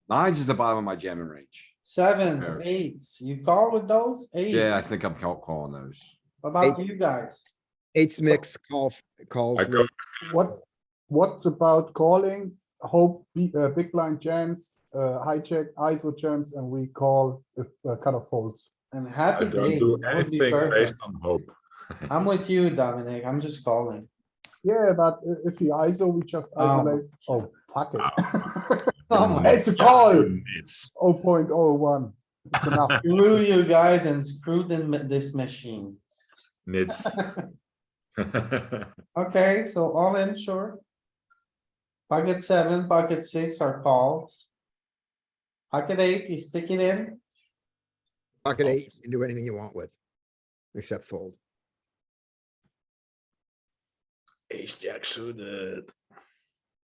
Nines is the bottom of my jamming range. sevens, Pairs. eights, you call with those? Eight, Yeah, I think I'm calling those. what about you guys? 8's mix, calls. I go- What's about calling? Hope big blind jams, hijack, ISO jams, and we call if cutoff folds. And I happy don't days, do that would be anything perfect. based on hope. I'm with you, Dominic, I'm just calling. Yeah, but if we ISO, we just Oh. isolate. Oh, fuck it. Oh my, It's a call. It's 0.01. It's enough. screw you guys and screw this machine. nits. Okay, so all in short. Pocket seven, pocket six are calls. Pocket eight, you stick it in. Pocket 8, you can do anything you want with. Except fold. Ace jack suited.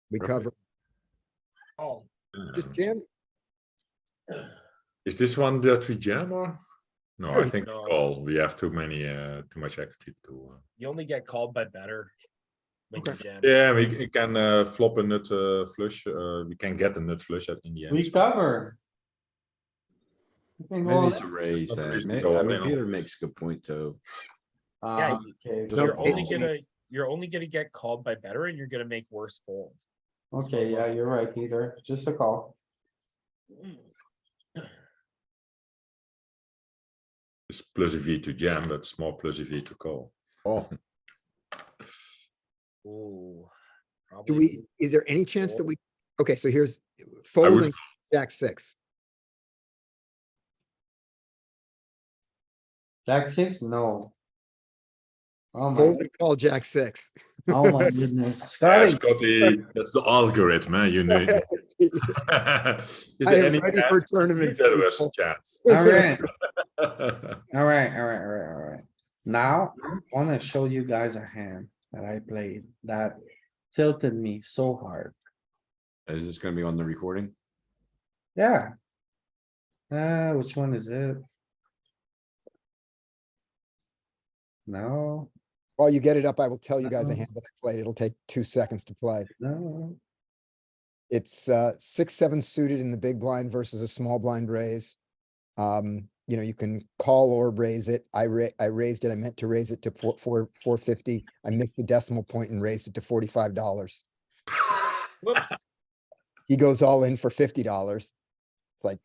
We Perfect. cover. Call. Just jam. Is this one that we jam or? No, I think No. all. We have too much equity to. You only get called by better. when you jam. Yeah, we can flop a nut flush. We can get a nut flush in the end. We cover. You can go Maybe all it's a in. raise not a then. reason to May- go I all mean, in on Peter it. makes a good point too. Yeah, Okay, Just You're a only call. gonna get called by better and you're gonna make worse folds. okay, yeah, you're right, Peter. Just a call. It's plus EV to jam, but small plus EV to call. Oh, Ooh. Do Probably. we, is there any chance that we, okay, so here's I would folding jack six. Jack six, no. Oh my, Fold and call jack six. oh my goodness, Yeah, Scotty. Scotty, that's the algorithm, man. You know. Is I there am any ready for chance? You tournaments, said there was a people. chance. Alright, alright. Now, I wanna show you guys a hand that I played that tilted me so hard. is this gonna be on the recording? Yeah. Which one is it? No, While you get it up, I will tell you guys a hand that I played. It'll take 2 seconds to play. no. It's 6-7 suited in the big blind versus a small blind raise. You know, you can call or raise it. I raised it. I meant to raise it to 450. I missed the decimal point and raised it to $45. Whoops. He goes all in for $50. It's like,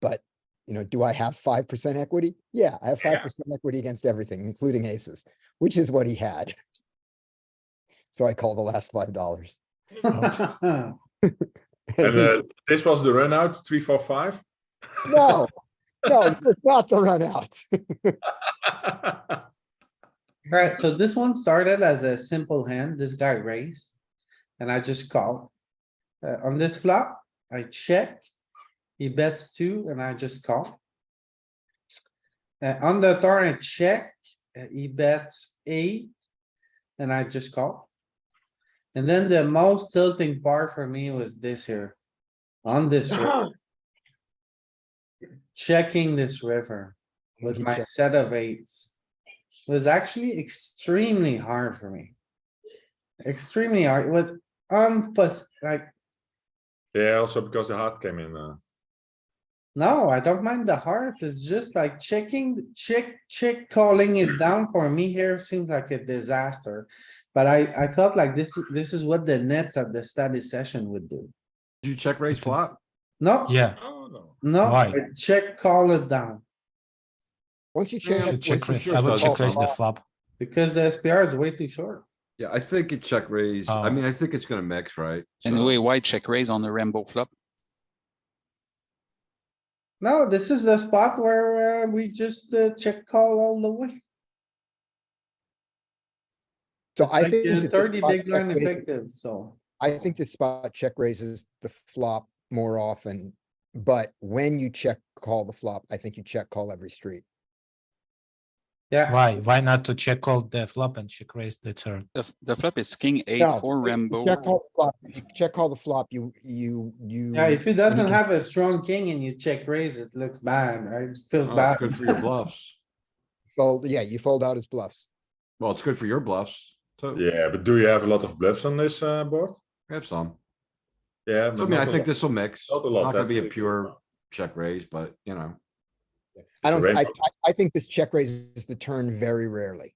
but you know, do I have 5% equity? Yeah, I have 5% equity against everything, including aces, which is what he had. So I call the last $5. And this was the run out 3-4-5. No, no, it's not the run out. Alright, so this one started as a simple hand. This guy raised. And I just call. On this flop, I check. He bets 2 and I just call. On the turn, I check. He bets 8. And I just call. And then the most tilting part for me was this here. On this river. Checking this river with He my checked. set of eights. Was actually extremely hard for me. Extremely hard. It was like, Yeah, also because the heart came in. no, I don't mind the heart. It's just like checking, check, calling it down for me here seems like a disaster. But I felt like this is what the nets at the study session would do. Did you check raise flop? No, Yeah, Oh, no. no, Why? I check, call it down Once you Yeah, check, should check What's the raise. pure I would does check some? raise the flop. because the SPR is way too short. Yeah, I think it check raise. I Oh. mean, I think it's gonna mix, right? Anyway, So- why check raise on the Rambo flop? No, this is the spot where we just check call all the way. so It's I like, think that this 30 spot big check blind raises- effective, so. I think this spot check raises the flop more often, but when you check call the flop, I think you check call every street. Yeah, Why? Why not to check all the flop and check raise the turn? The flop is king 8 No, for if you Rambo. Check call the flop. If you check call the flop, you. yeah, if he doesn't have a strong king and you check raise, it looks bad, right? It feels Oh, bad. good for your bluffs. Fold, yeah, you fold out his bluffs. Well, it's good for your bluffs. So Yeah, but do you have a lot of bluffs on this board? we have some. Yeah, I but mean, I not a think lot. this will mix. Not a lot, Not gonna be a definitely. pure check raise, but you know. I don't, range. I think this check raises the turn very rarely.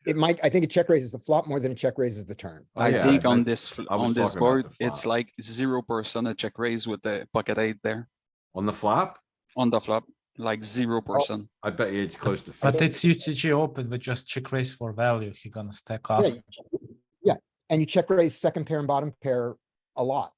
It might, I think it check raises the flop more than it check raises the turn. Oh, I yeah, think I- on this, I was on this talking about board, the it's flop. like 0% a check raise with the pocket 8 there On the flop, on the flop, like 0%. I bet you it's close to But 50. it's UTG open with just check raise for value. He gonna stack off. Yeah, and you check raise second pair and bottom pair a lot.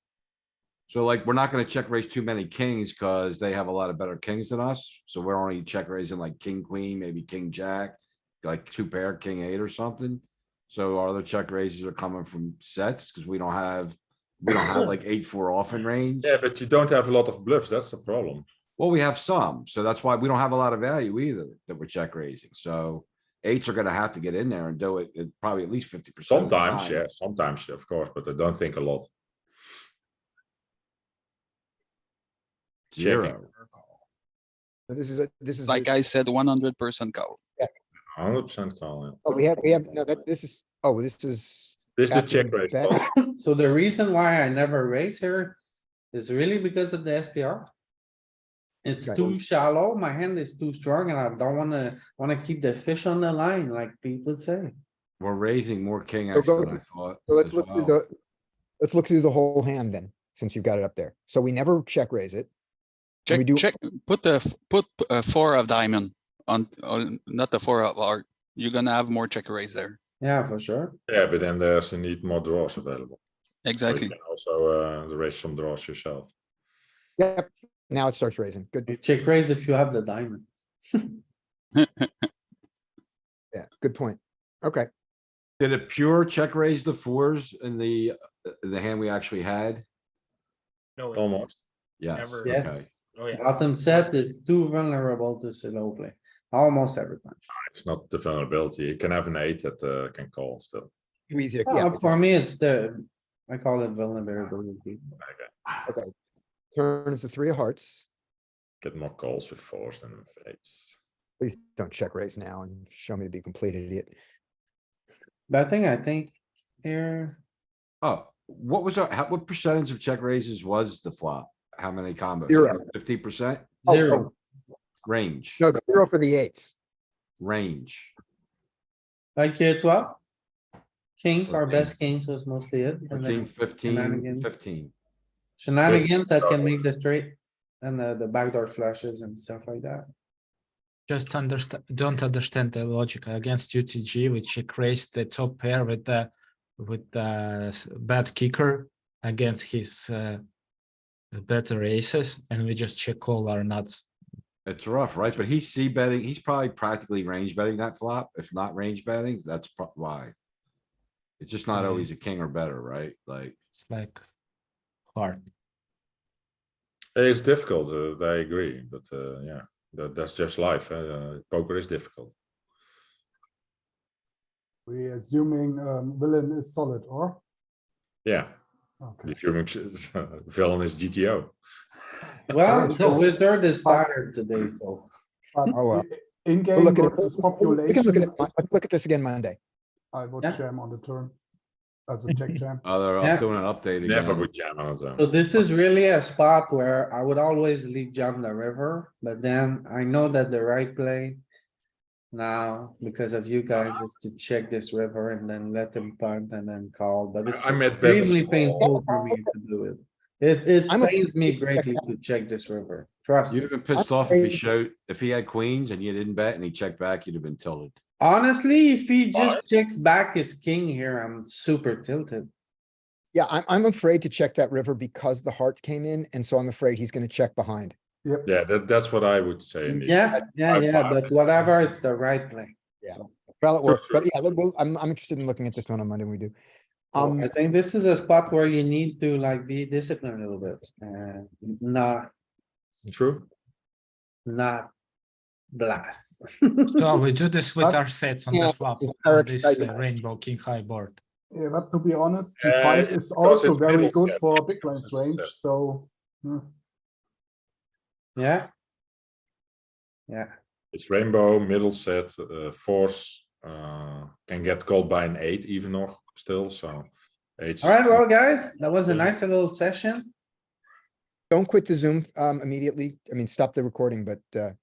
So like, we're not gonna check raise too many kings because they have a lot of better kings than us. So we're only check raising like king, queen, maybe king, jack, like 2 pair, king 8 or something. So our other check raises are coming from sets because we don't have like 8-4 off in range. Yeah, but you don't have a lot of bluffs. That's the problem. Well, we have some, so that's why we don't have a lot of value either that we're check raising. So 8s are gonna have to get in there and do it probably at least 50%. Sometimes, yeah, sometimes, of course, but I don't think a lot. Zero. This is. Like I said, 100% call. 100% call. Oh, we have, no, this is This is the After check raise bet. spot. So the reason why I never raise here is really because of the SPR. It's Right. too shallow, my hand is too strong and I don't wanna keep the fish on the line, like Pete would say. We're raising more king So X go- than I thought. So let's as look through well. let's look through the whole hand then, since you've got it up there. So we never check raise it. And we Check, do, check, put the, put four of diamond on, not the four of heart. You're gonna have more check raise there. Yeah, for sure. Yeah, but then there's a need more draws available. So you Exactly. can also raise some draws yourself. yep, now it starts raising. Good, You check raise if you have the diamond. yeah, good point. Okay, Did it pure check raise the fours in the hand we actually had? No, it Almost. Yes, Never. okay. Yes, Oh, yeah. bottom set is too vulnerable to slow play, almost every time. It's not the vulnerability. You can have an 8 that can call still. too easy to, yeah. For me, it's I call it vulnerability. Okay. Okay, turn is the 3 of hearts. Get more calls with 4s than with 8s. Please don't check raise now and show me to be a complete idiot. But I think here, Oh, what was our, what percentage of check raises was the flop? How many combos? 50%? Oh, zero. Range, No, 0 for the 8s. range. Like 12. Kings, our 14. best kings was mostly it. And 14, then 15, shenanigans. 15. Shenanigans that can make the straight and the backdoor flushes and stuff like that. Just don't understand the logic against UTG, we check raise the top pair with the bad kicker against his better aces, and we just check all our nuts. It's rough, right? But he's C betting. He's probably practically range betting that flop. If not range betting, that's why. It's just not Yeah. always a king or better, right? Like, It's like hard. It's difficult, I agree. But yeah, that's just life. Poker is difficult. We assuming villain is solid, or? Yeah, Okay. assuming villain is GTO. Well, the sure. wizard is tired today, so. But Oh, well. in We'll game look at it. versus We can look at population, it. Let's look at this again Monday. I would Yeah. jam on the turn. As a check jam. oh, they're Yeah. up doing an update Never again. would jam on its own. So this is really a spot where I would always lead jump the river, but then I know that the right play. Now, because of you guys, is to check this river and then let him punt and then call, but it's I met bet extremely small. painful for me to do it. It I'm pains me afraid to check greatly to check this river, trust me. You'd have been pissed off if he afraid- showed, if he had queens and you didn't bet and he checked back, you'd have been tilted. Honestly, if he just checks back his king here, I'm super tilted. Yeah, I'm afraid to check that river because the heart came in, and so I'm afraid he's gonna check behind. Yeah, that's what I would say. indeed. Yeah, Five yeah, fives but is- whatever, it's the right play. Yeah. So, Well, it Sure, worked, but yeah, I'm interested in looking at this one on Monday when we do. so I think this is a spot where you need to like be disciplined a little bit and not True. blast. So we do this with But- our sets on Yeah, the flop, very on this excited. rainbow king high board. Yeah, but to be honest, the Uh, five is because also it's very middle good set, for because big blinds it's a range, set. so. Yeah. Yeah, It's rainbow, middle set, force, can get called by an 8 even nog still, so. Eights. alright, well, guys, that was a nice little session. Don't quit the Zoom immediately. I mean, stop the recording, but